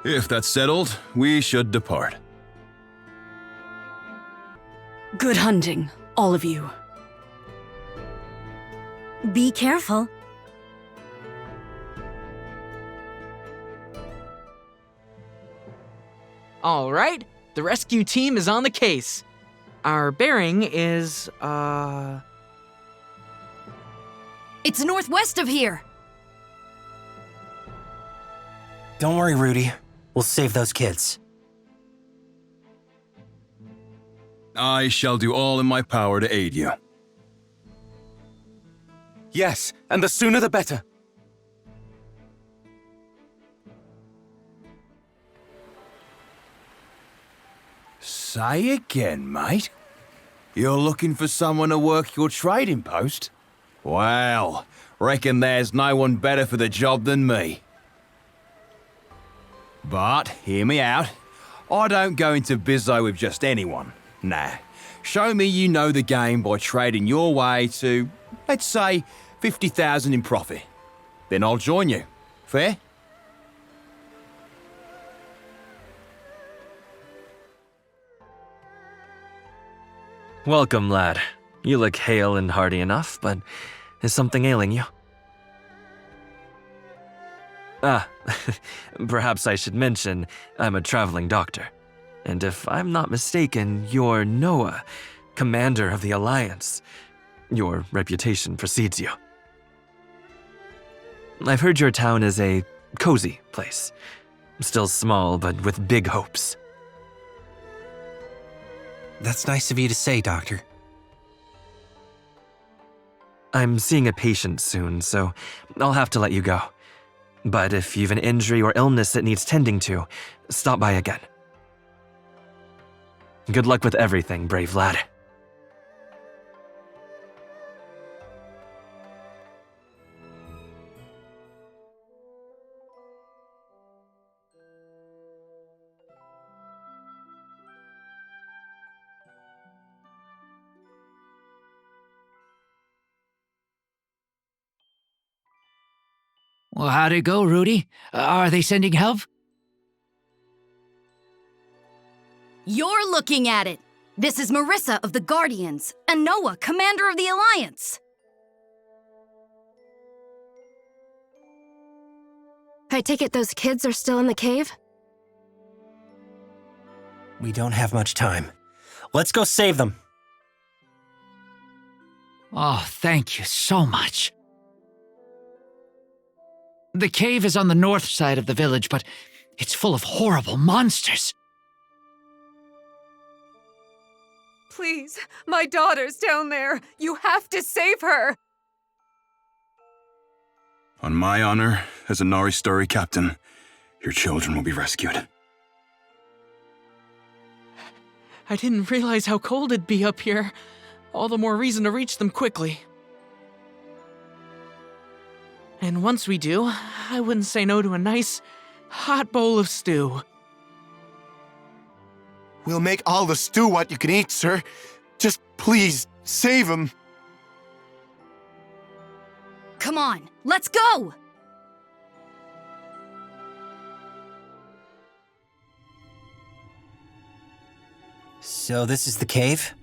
If that's settled, we should depart. Good hunting, all of you. Be careful. All right, the rescue team is on the case. Our bearing is, It's northwest of here! Don't worry, Rudy. We'll save those kids. I shall do all in my power to aid you. Yes, and the sooner the better. Say again, mate? You're looking for someone to work your trading post? Well, reckon there's no one better for the job than me. But, hear me out. I don't go into bizzo with just anyone. Nah. Show me you know the game by trading your way to, let's say, 50,000 in profit. Then I'll join you. Fair? Welcome, lad. You look hale and hearty enough, but is something ailing you? Ah, perhaps I should mention I'm a traveling doctor. And if I'm not mistaken, you're Noah, commander of the Alliance. Your reputation precedes you. I've heard your town is a cozy place. Still small, but with big hopes. That's nice of you to say, Doctor. I'm seeing a patient soon, so I'll have to let you go. But if you've an injury or illness that needs tending to, stop by again. Good luck with everything, brave lad. Well, how'd it go, Rudy? Are they sending help? You're looking at it! This is Marissa of the Guardians, and Noah, commander of the Alliance! I take it those kids are still in the cave? We don't have much time. Let's go save them. Oh, thank you so much. The cave is on the north side of the village, but it's full of horrible monsters. Please, my daughter's down there. You have to save her. On my honor as a Nari Story captain, your children will be rescued. I didn't realize how cold it'd be up here. All the more reason to reach them quickly. And once we do, I wouldn't say no to a nice, hot bowl of stew. We'll make all the stew what you can eat, sir. Just please, save him. Come on, let's go! So this is the cave?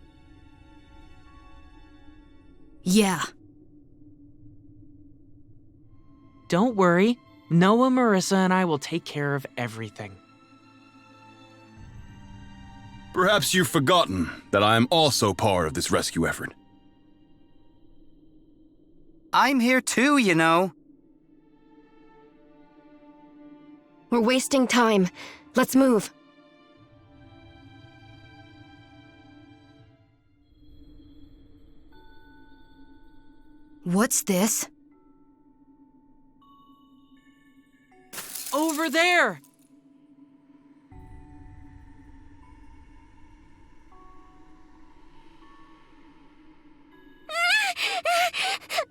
Yeah. Don't worry. Noah, Marissa, and I will take care of everything. Perhaps you've forgotten that I am also part of this rescue effort. I'm here too, you know. We're wasting time. Let's move. What's this? Over there!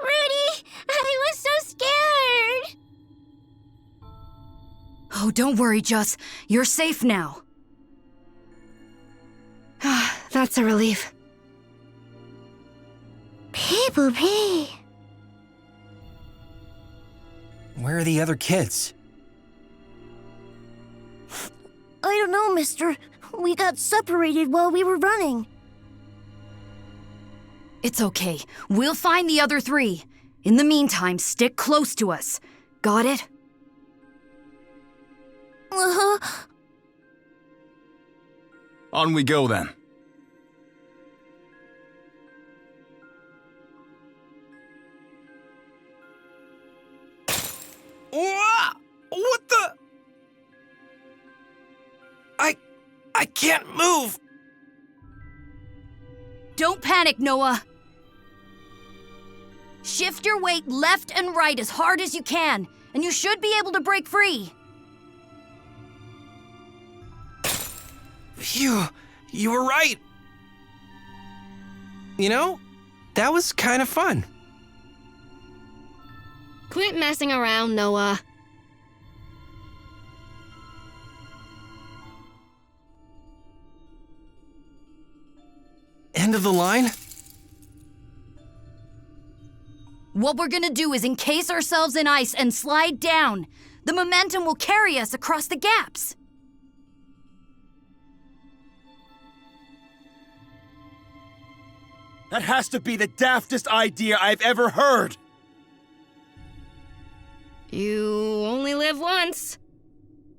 Rudy! I was so scared! Oh, don't worry, Jus. You're safe now. That's a relief. Pee-poo-pee. Where are the other kids? I don't know, mister. We got separated while we were running. It's okay. We'll find the other three. In the meantime, stick close to us. Got it? Uh-huh. On we go then. What the? I can't move. Don't panic, Noah. Shift your weight left and right as hard as you can, and you should be able to break free. Phew, you were right. You know, that was kind of fun. Quit messing around, Noah. End of the line? What we're gonna do is encase ourselves in ice and slide down. The momentum will carry us across the gaps. That has to be the daftest idea I've ever heard! You only live once.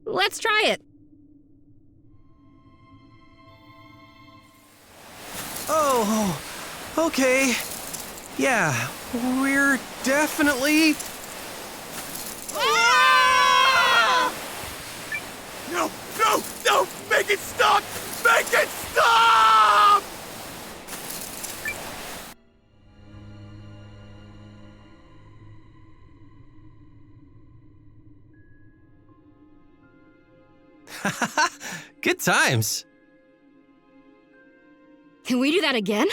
Let's try it. Oh, okay. Yeah, we're definitely... Ah! No! Make it stop! Make it stop! Good times. Can we do that again?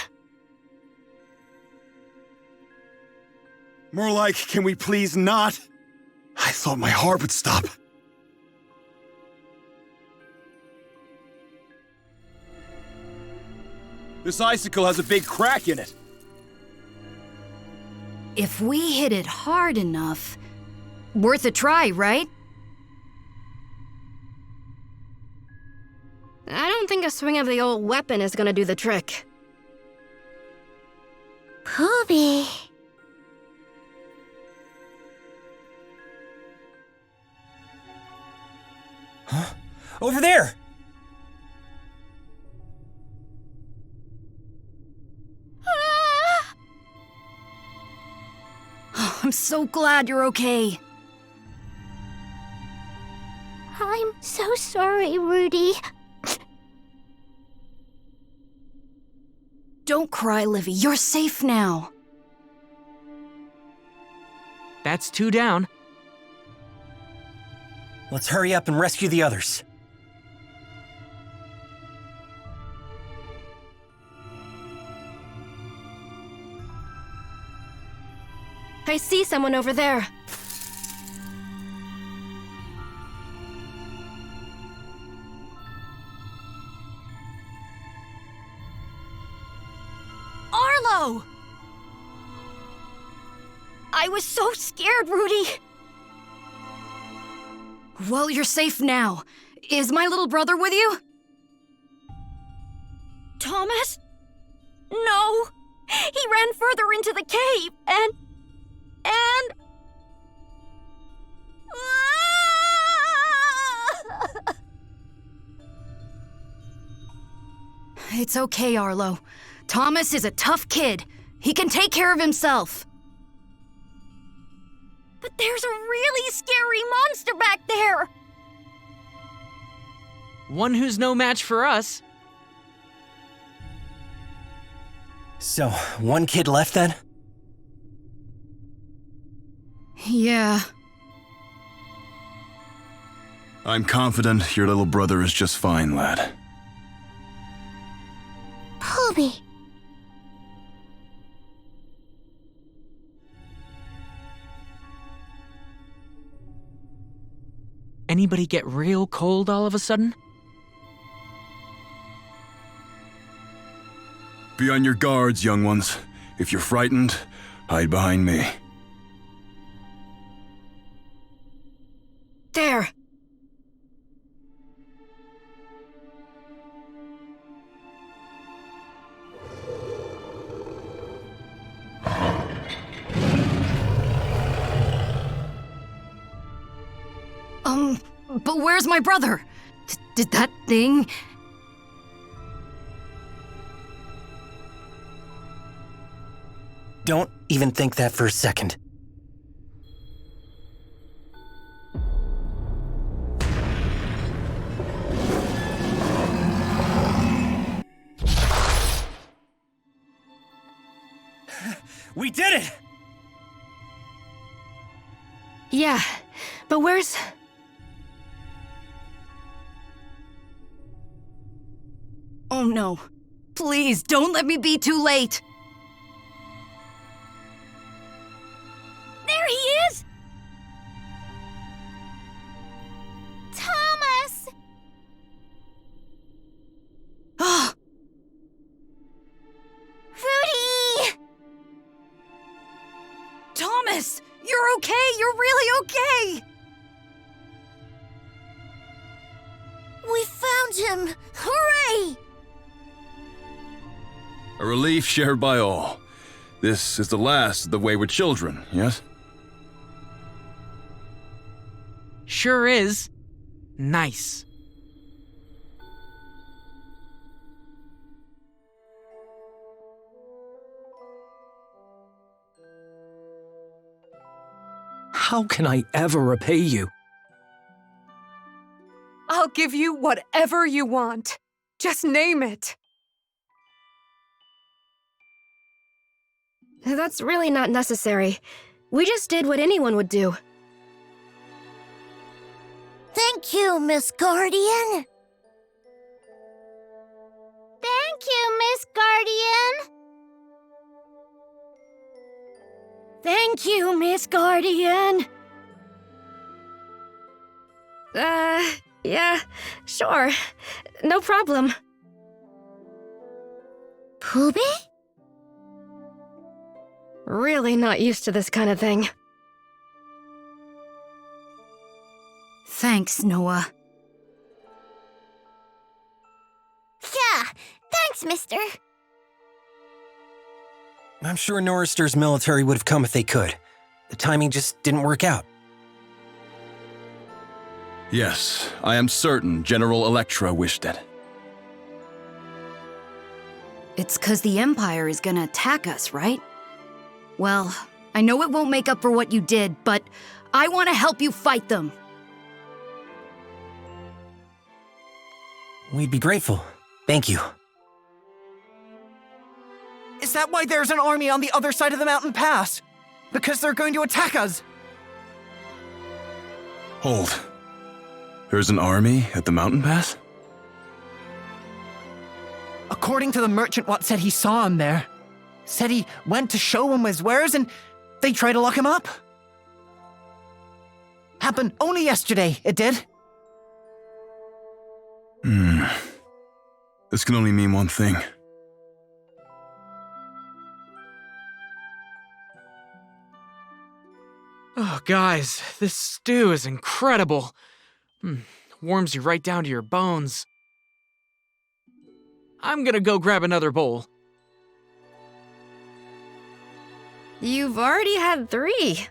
More like, can we please not? I thought my heart would stop. This icicle has a big crack in it. If we hit it hard enough, worth a try, right? I don't think a swing of the old weapon is gonna do the trick. Poopy. Huh? Over there! I'm so glad you're okay. I'm so sorry, Rudy. Don't cry, Livy. You're safe now. That's 2 down. Let's hurry up and rescue the others. I see someone over there. Arlo! I was so scared, Rudy. Well, you're safe now. Is my little brother with you? Thomas? No! He ran further into the cave, and... It's okay, Arlo. Thomas is a tough kid. He can take care of himself. But there's a really scary monster back there! One who's no match for us. So, one kid left then? Yeah. I'm confident your little brother is just fine, lad. Poby. Anybody get real cold all of a sudden? Be on your guards, young ones. If you're frightened, hide behind me. There. But where's my brother? Did that thing... Don't even think that for a second. We did it! Yeah, but where's... Oh no. Please, don't let me be too late. There he is! Thomas! Ah! Rudy! Thomas! You're okay! You're really okay! We found him! Hooray! A relief shared by all. This is the last of the wayward children, yes? Sure is. Nice. How can I ever repay you? I'll give you whatever you want. Just name it. That's really not necessary. We just did what anyone would do. Thank you, Miss Guardian. Thank you, Miss Guardian. Thank you, Miss Guardian. Yeah, sure. No problem. Poby? Really not used to this kind of thing. Thanks, Noah. Yeah, thanks, mister. I'm sure Norrister's military would have come if they could. The timing just didn't work out. Yes, I am certain General Electra wished it. It's 'cause the Empire is gonna attack us, right? Well, I know it won't make up for what you did, but I want to help you fight them. We'd be grateful. Thank you. Is that why there's an army on the other side of the mountain pass? Because they're going to attack us! Hold. There's an army at the mountain pass? According to the merchant what said he saw him there. Said he went to show him his wares and they tried to lock him up. Happened only yesterday, it did. This can only mean one thing. Oh, guys, this stew is incredible. Warms you right down to your bones. I'm gonna go grab another bowl. You've already had 3.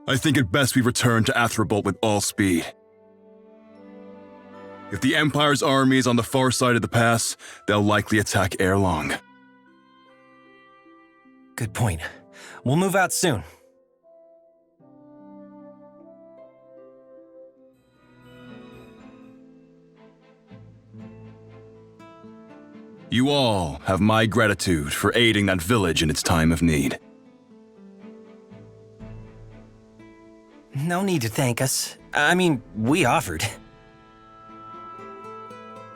I think it best we return to Athrobult with all speed. If the Empire's army is on the far side of the pass, they'll likely attack ere long. Good point. We'll move out soon. You all have my gratitude for aiding that village in its time of need. No need to thank us. I mean, we offered.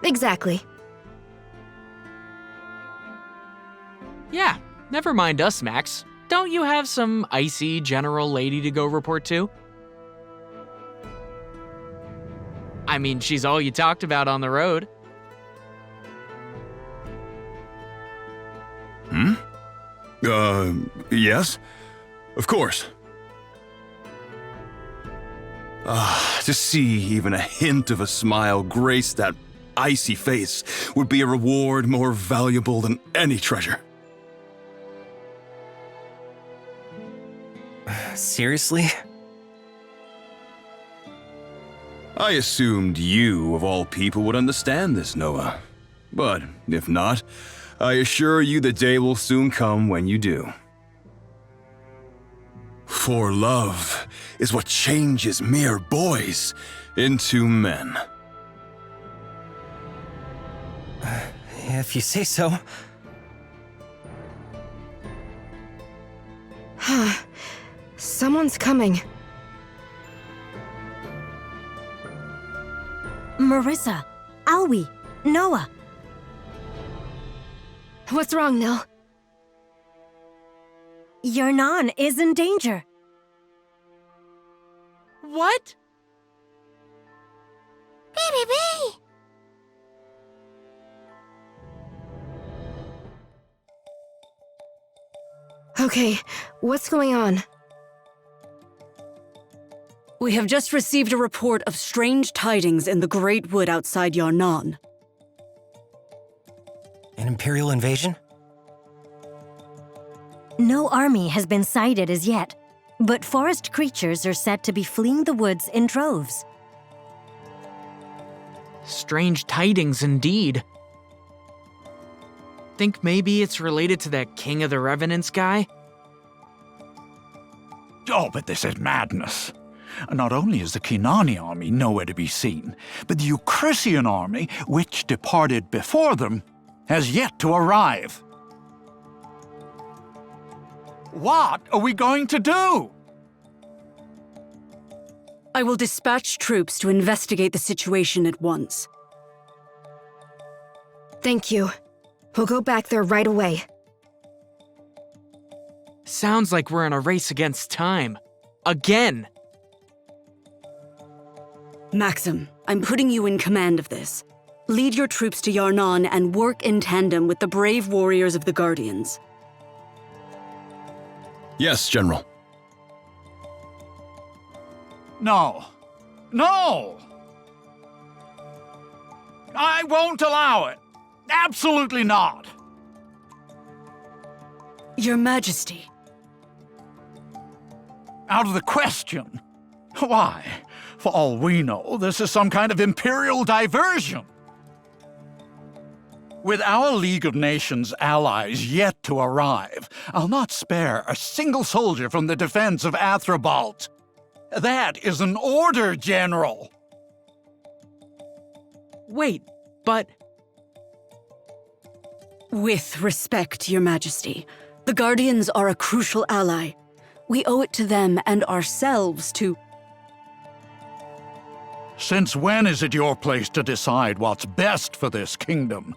Exactly. Yeah, never mind us, Max. Don't you have some icy general lady to go report to? I mean, she's all you talked about on the road. Yes? Of course. To see even a hint of a smile grace that icy face would be a reward more valuable than any treasure. Seriously? I assumed you, of all people, would understand this, Noah. But if not, I assure you the day will soon come when you do. For love is what changes mere boys into men. If you say so. Someone's coming. Marissa, Alwi, Noah. What's wrong, Nil? Your Nan is in danger. What? Baby! Okay, what's going on? We have just received a report of strange tidings in the Great Wood outside Yarnan. An Imperial invasion? No army has been sighted as yet, but forest creatures are said to be fleeing the woods in droves. Strange tidings indeed. Think maybe it's related to that King of the Revenants guy? Oh, but this is madness. Not only is the Kinani army nowhere to be seen, but the Eucrisian army, which departed before them, has yet to arrive. What are we going to do? I will dispatch troops to investigate the situation at once. Thank you. We'll go back there right away. Sounds like we're in a race against time. Again! Maxim, I'm putting you in command of this. Lead your troops to Yarnan and work in tandem with the brave warriors of the Guardians. Yes, General. No. No! I won't allow it. Absolutely not. Your Majesty. Out of the question. Why? For all we know, this is some kind of Imperial diversion. With our League of Nations allies yet to arrive, I'll not spare a single soldier from the defense of Athrobalt. That is an order, General! Wait, but... With respect, Your Majesty, the Guardians are a crucial ally. We owe it to them and ourselves to... Since when is it your place to decide what's best for this kingdom?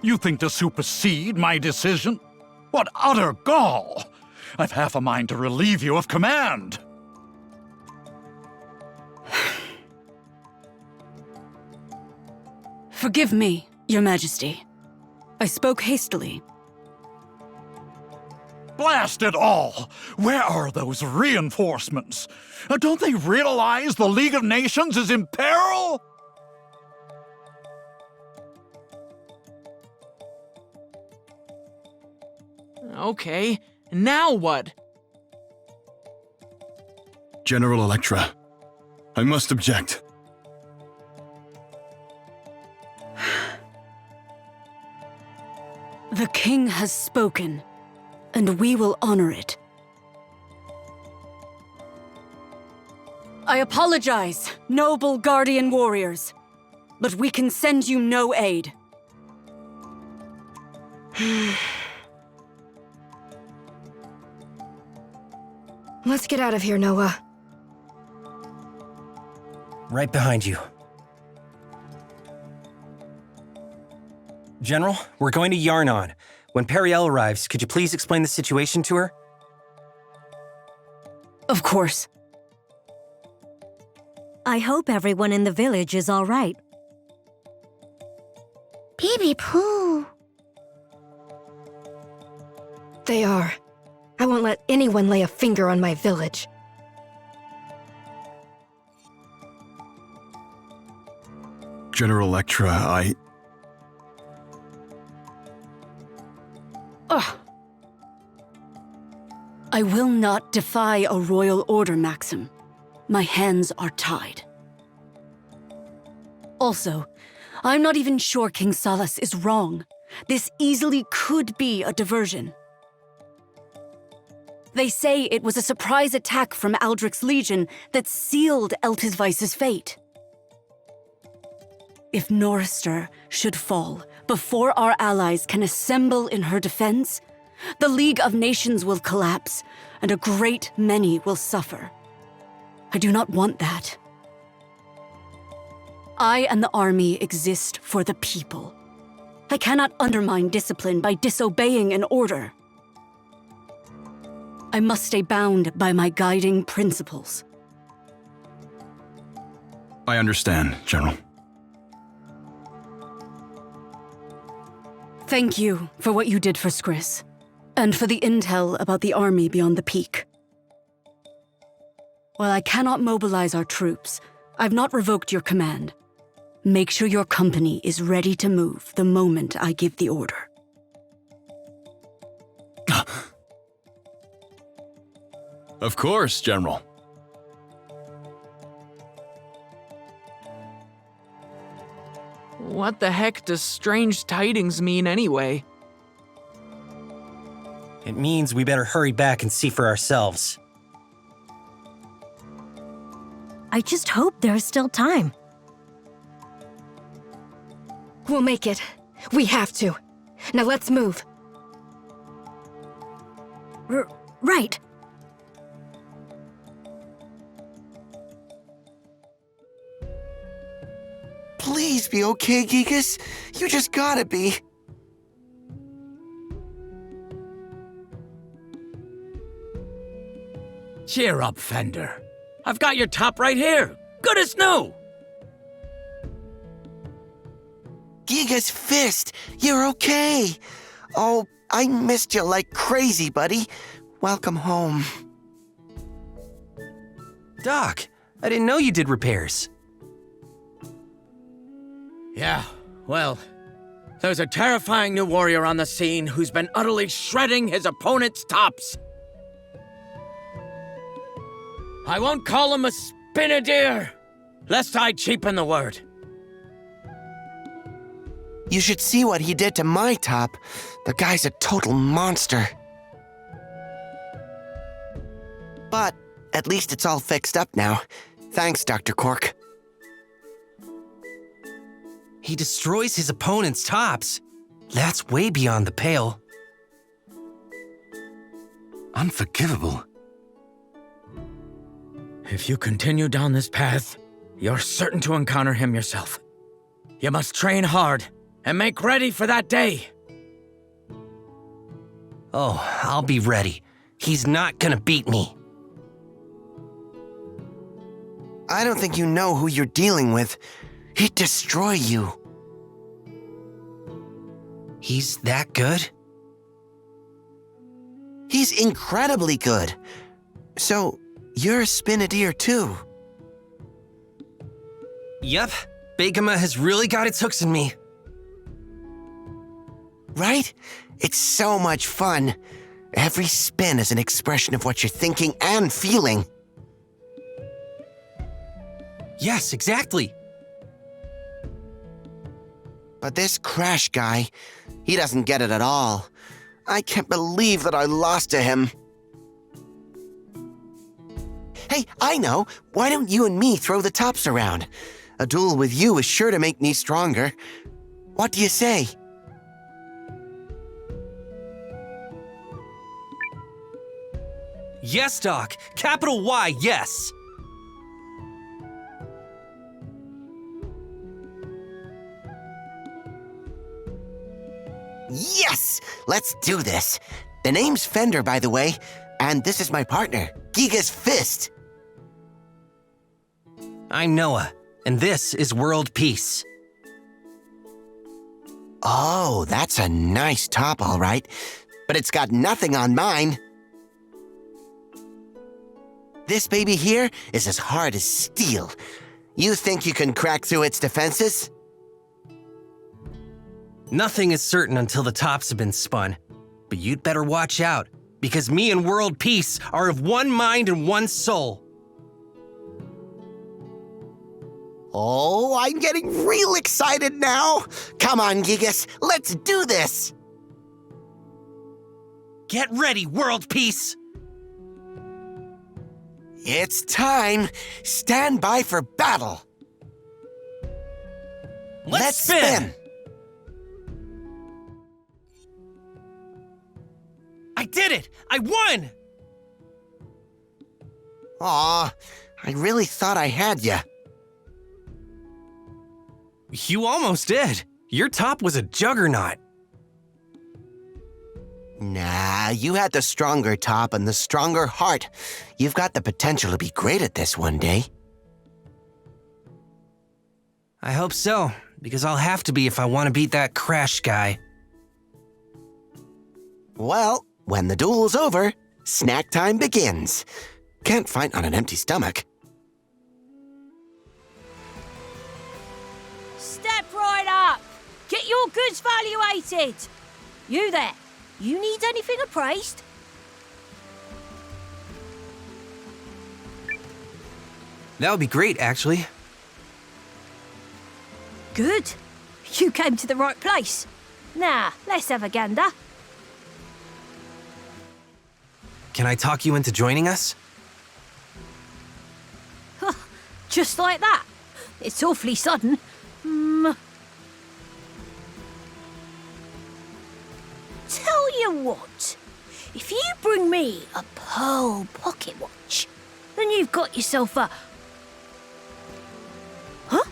You think to supersede my decision? What utter gall! I've half a mind to relieve you of command! Forgive me, Your Majesty. I spoke hastily. Blast it all! Where are those reinforcements? Don't they realize the League of Nations is in peril? Okay, now what? General Electra, I must object. The king has spoken, and we will honor it. I apologize, noble Guardian warriors, but we can send you no aid. Let's get out of here, Noah. Right behind you. General, we're going to Yarnon. When Periel arrives, could you please explain the situation to her? Of course. I hope everyone in the village is all right. Baby Pooh. They are. I won't let anyone lay a finger on my village. General Electra, Ugh. I will not defy a royal order, Maxim. My hands are tied. Also, I'm not even sure King Salas is wrong. This easily could be a diversion. They say it was a surprise attack from Aldrich's Legion that sealed Eltisweiss's fate. If Norrister should fall before our allies can assemble in her defense, the League of Nations will collapse, and a great many will suffer. I do not want that. I and the army exist for the people. I cannot undermine discipline by disobeying an order. I must stay bound by my guiding principles. I understand, General. Thank you for what you did for Skris, and for the intel about the army beyond the peak. While I cannot mobilize our troops, I've not revoked your command. Make sure your company is ready to move the moment I give the order. Of course, General. What the heck does strange tidings mean anyway? It means we better hurry back and see for ourselves. I just hope there's still time. We'll make it. We have to. Now let's move. Right. Please be okay, Gigas. You just gotta be. Cheer up, Fender. I've got your top right here. Good as new. Giga's fist, you're okay. Oh, I missed you like crazy, buddy. Welcome home. Doc, I didn't know you did repairs. Yeah, well, there's a terrifying new warrior on the scene who's been utterly shredding his opponent's tops. I won't call him a spinadier, lest I cheapen the word. You should see what he did to my top. The guy's a total monster. But at least it's all fixed up now. Thanks, Dr. Cork. He destroys his opponent's tops. That's way beyond the pale. Unforgivable. If you continue down this path, you're certain to encounter him yourself. You must train hard and make ready for that day. Oh, I'll be ready. He's not gonna beat me. I don't think you know who you're dealing with. He'd destroy you. He's that good? He's incredibly good. So, you're a Spinadeer too. Yep, Begema has really got its hooks in me. Right? It's so much fun. Every spin is an expression of what you're thinking and feeling. Yes, exactly. But this Crash guy, he doesn't get it at all. I can't believe that I lost to him. Hey, I know. Why don't you and me throw the tops around? A duel with you is sure to make me stronger. What do you say? Yes, Doc. Capital Y, yes. Yes! Let's do this. The name's Fender, by the way, and this is my partner, Giga's Fist. I'm Noah, and this is World Peace. Oh, that's a nice top, all right. But it's got nothing on mine. This baby here is as hard as steel. You think you can crack through its defenses? Nothing is certain until the tops have been spun. But you'd better watch out, because me and World Peace are of one mind and one soul. Oh, I'm getting real excited now. Come on, Gigas, let's do this. Get ready, World Peace. It's time. Stand by for battle. Let's spin. I did it! I won! Aw, I really thought I had ya. You almost did. Your top was a juggernaut. Nah, you had the stronger top and the stronger heart. You've got the potential to be great at this one day. I hope so, because I'll have to be if I want to beat that Crash guy. Well, when the duel's over, snack time begins. Can't fight on an empty stomach. Step right up! Get your goods valuated! You there, you need anything appraised? That would be great, actually. Good. You came to the right place. Now, let's have a gander. Can I talk you into joining us? Just like that. It's awfully sudden. Tell you what, if you bring me a pearl pocket watch, then you've got yourself a... Huh?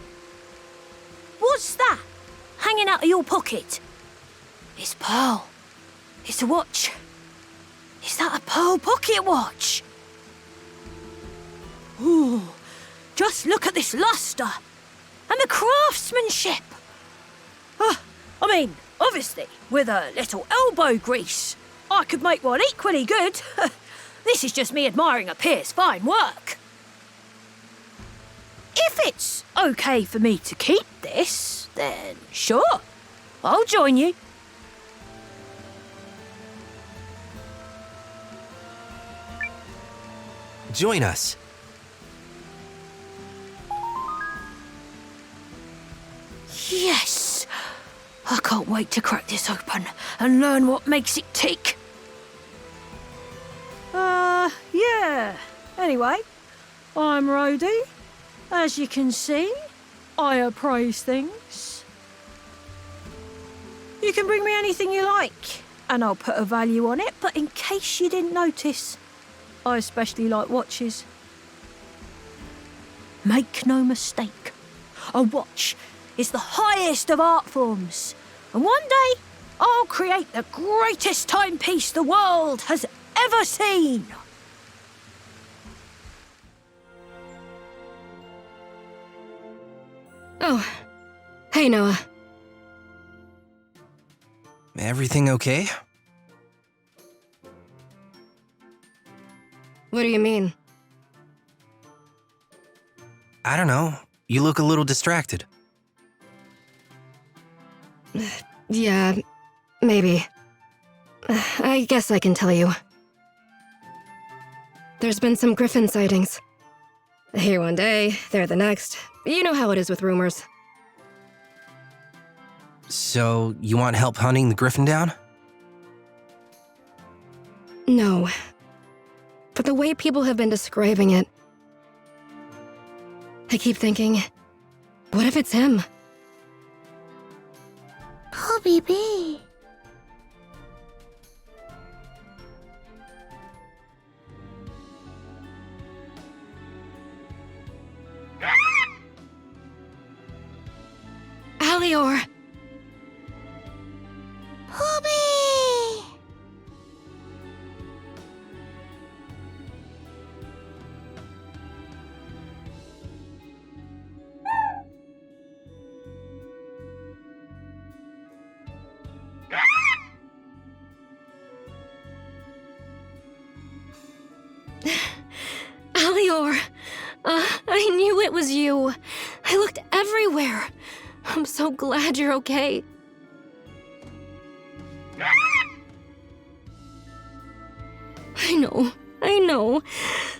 What's that? Hanging out of your pocket? It's pearl. It's a watch. Is that a pearl pocket watch? Ooh, just look at this luster and the craftsmanship. I mean, obviously, with a little elbow grease, I could make one equally good. This is just me admiring a peer's fine work. If it's okay for me to keep this, then sure, I'll join you. Join us. Yes! wait to crack this open and learn what makes it tick. Yeah. Anyway, I'm Rhodey. As you can see, I appraise things. You can bring me anything you like, and I'll put a value on it, but in case you didn't notice, I especially like watches. Make no mistake, a watch is the highest of art forms, and one day I'll create the greatest timepiece the world has ever seen. Oh, hey, Noah. Everything okay? What do you mean? I don't know. You look a little distracted. Yeah, maybe. I guess I can tell you. There's been some griffin sightings. Here one day, there the next. You know how it is with rumors. So, you want help hunting the griffin down? No. But the way people have been describing it, I keep thinking, what if it's him? Oh, baby. Alior! Poopy! Alior! I knew it was you. I looked everywhere. I'm so glad you're okay. I know.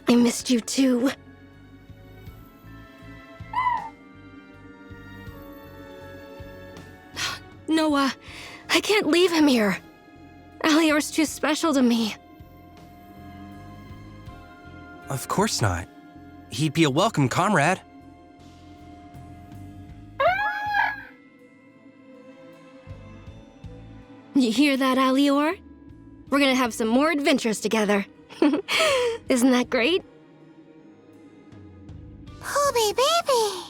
I missed you too. Noah, I can't leave him here. Alior's too special to me. Of course not. He'd be a welcome comrade. You hear that, Alior? We're gonna have some more adventures together. Isn't that great? Poopy baby!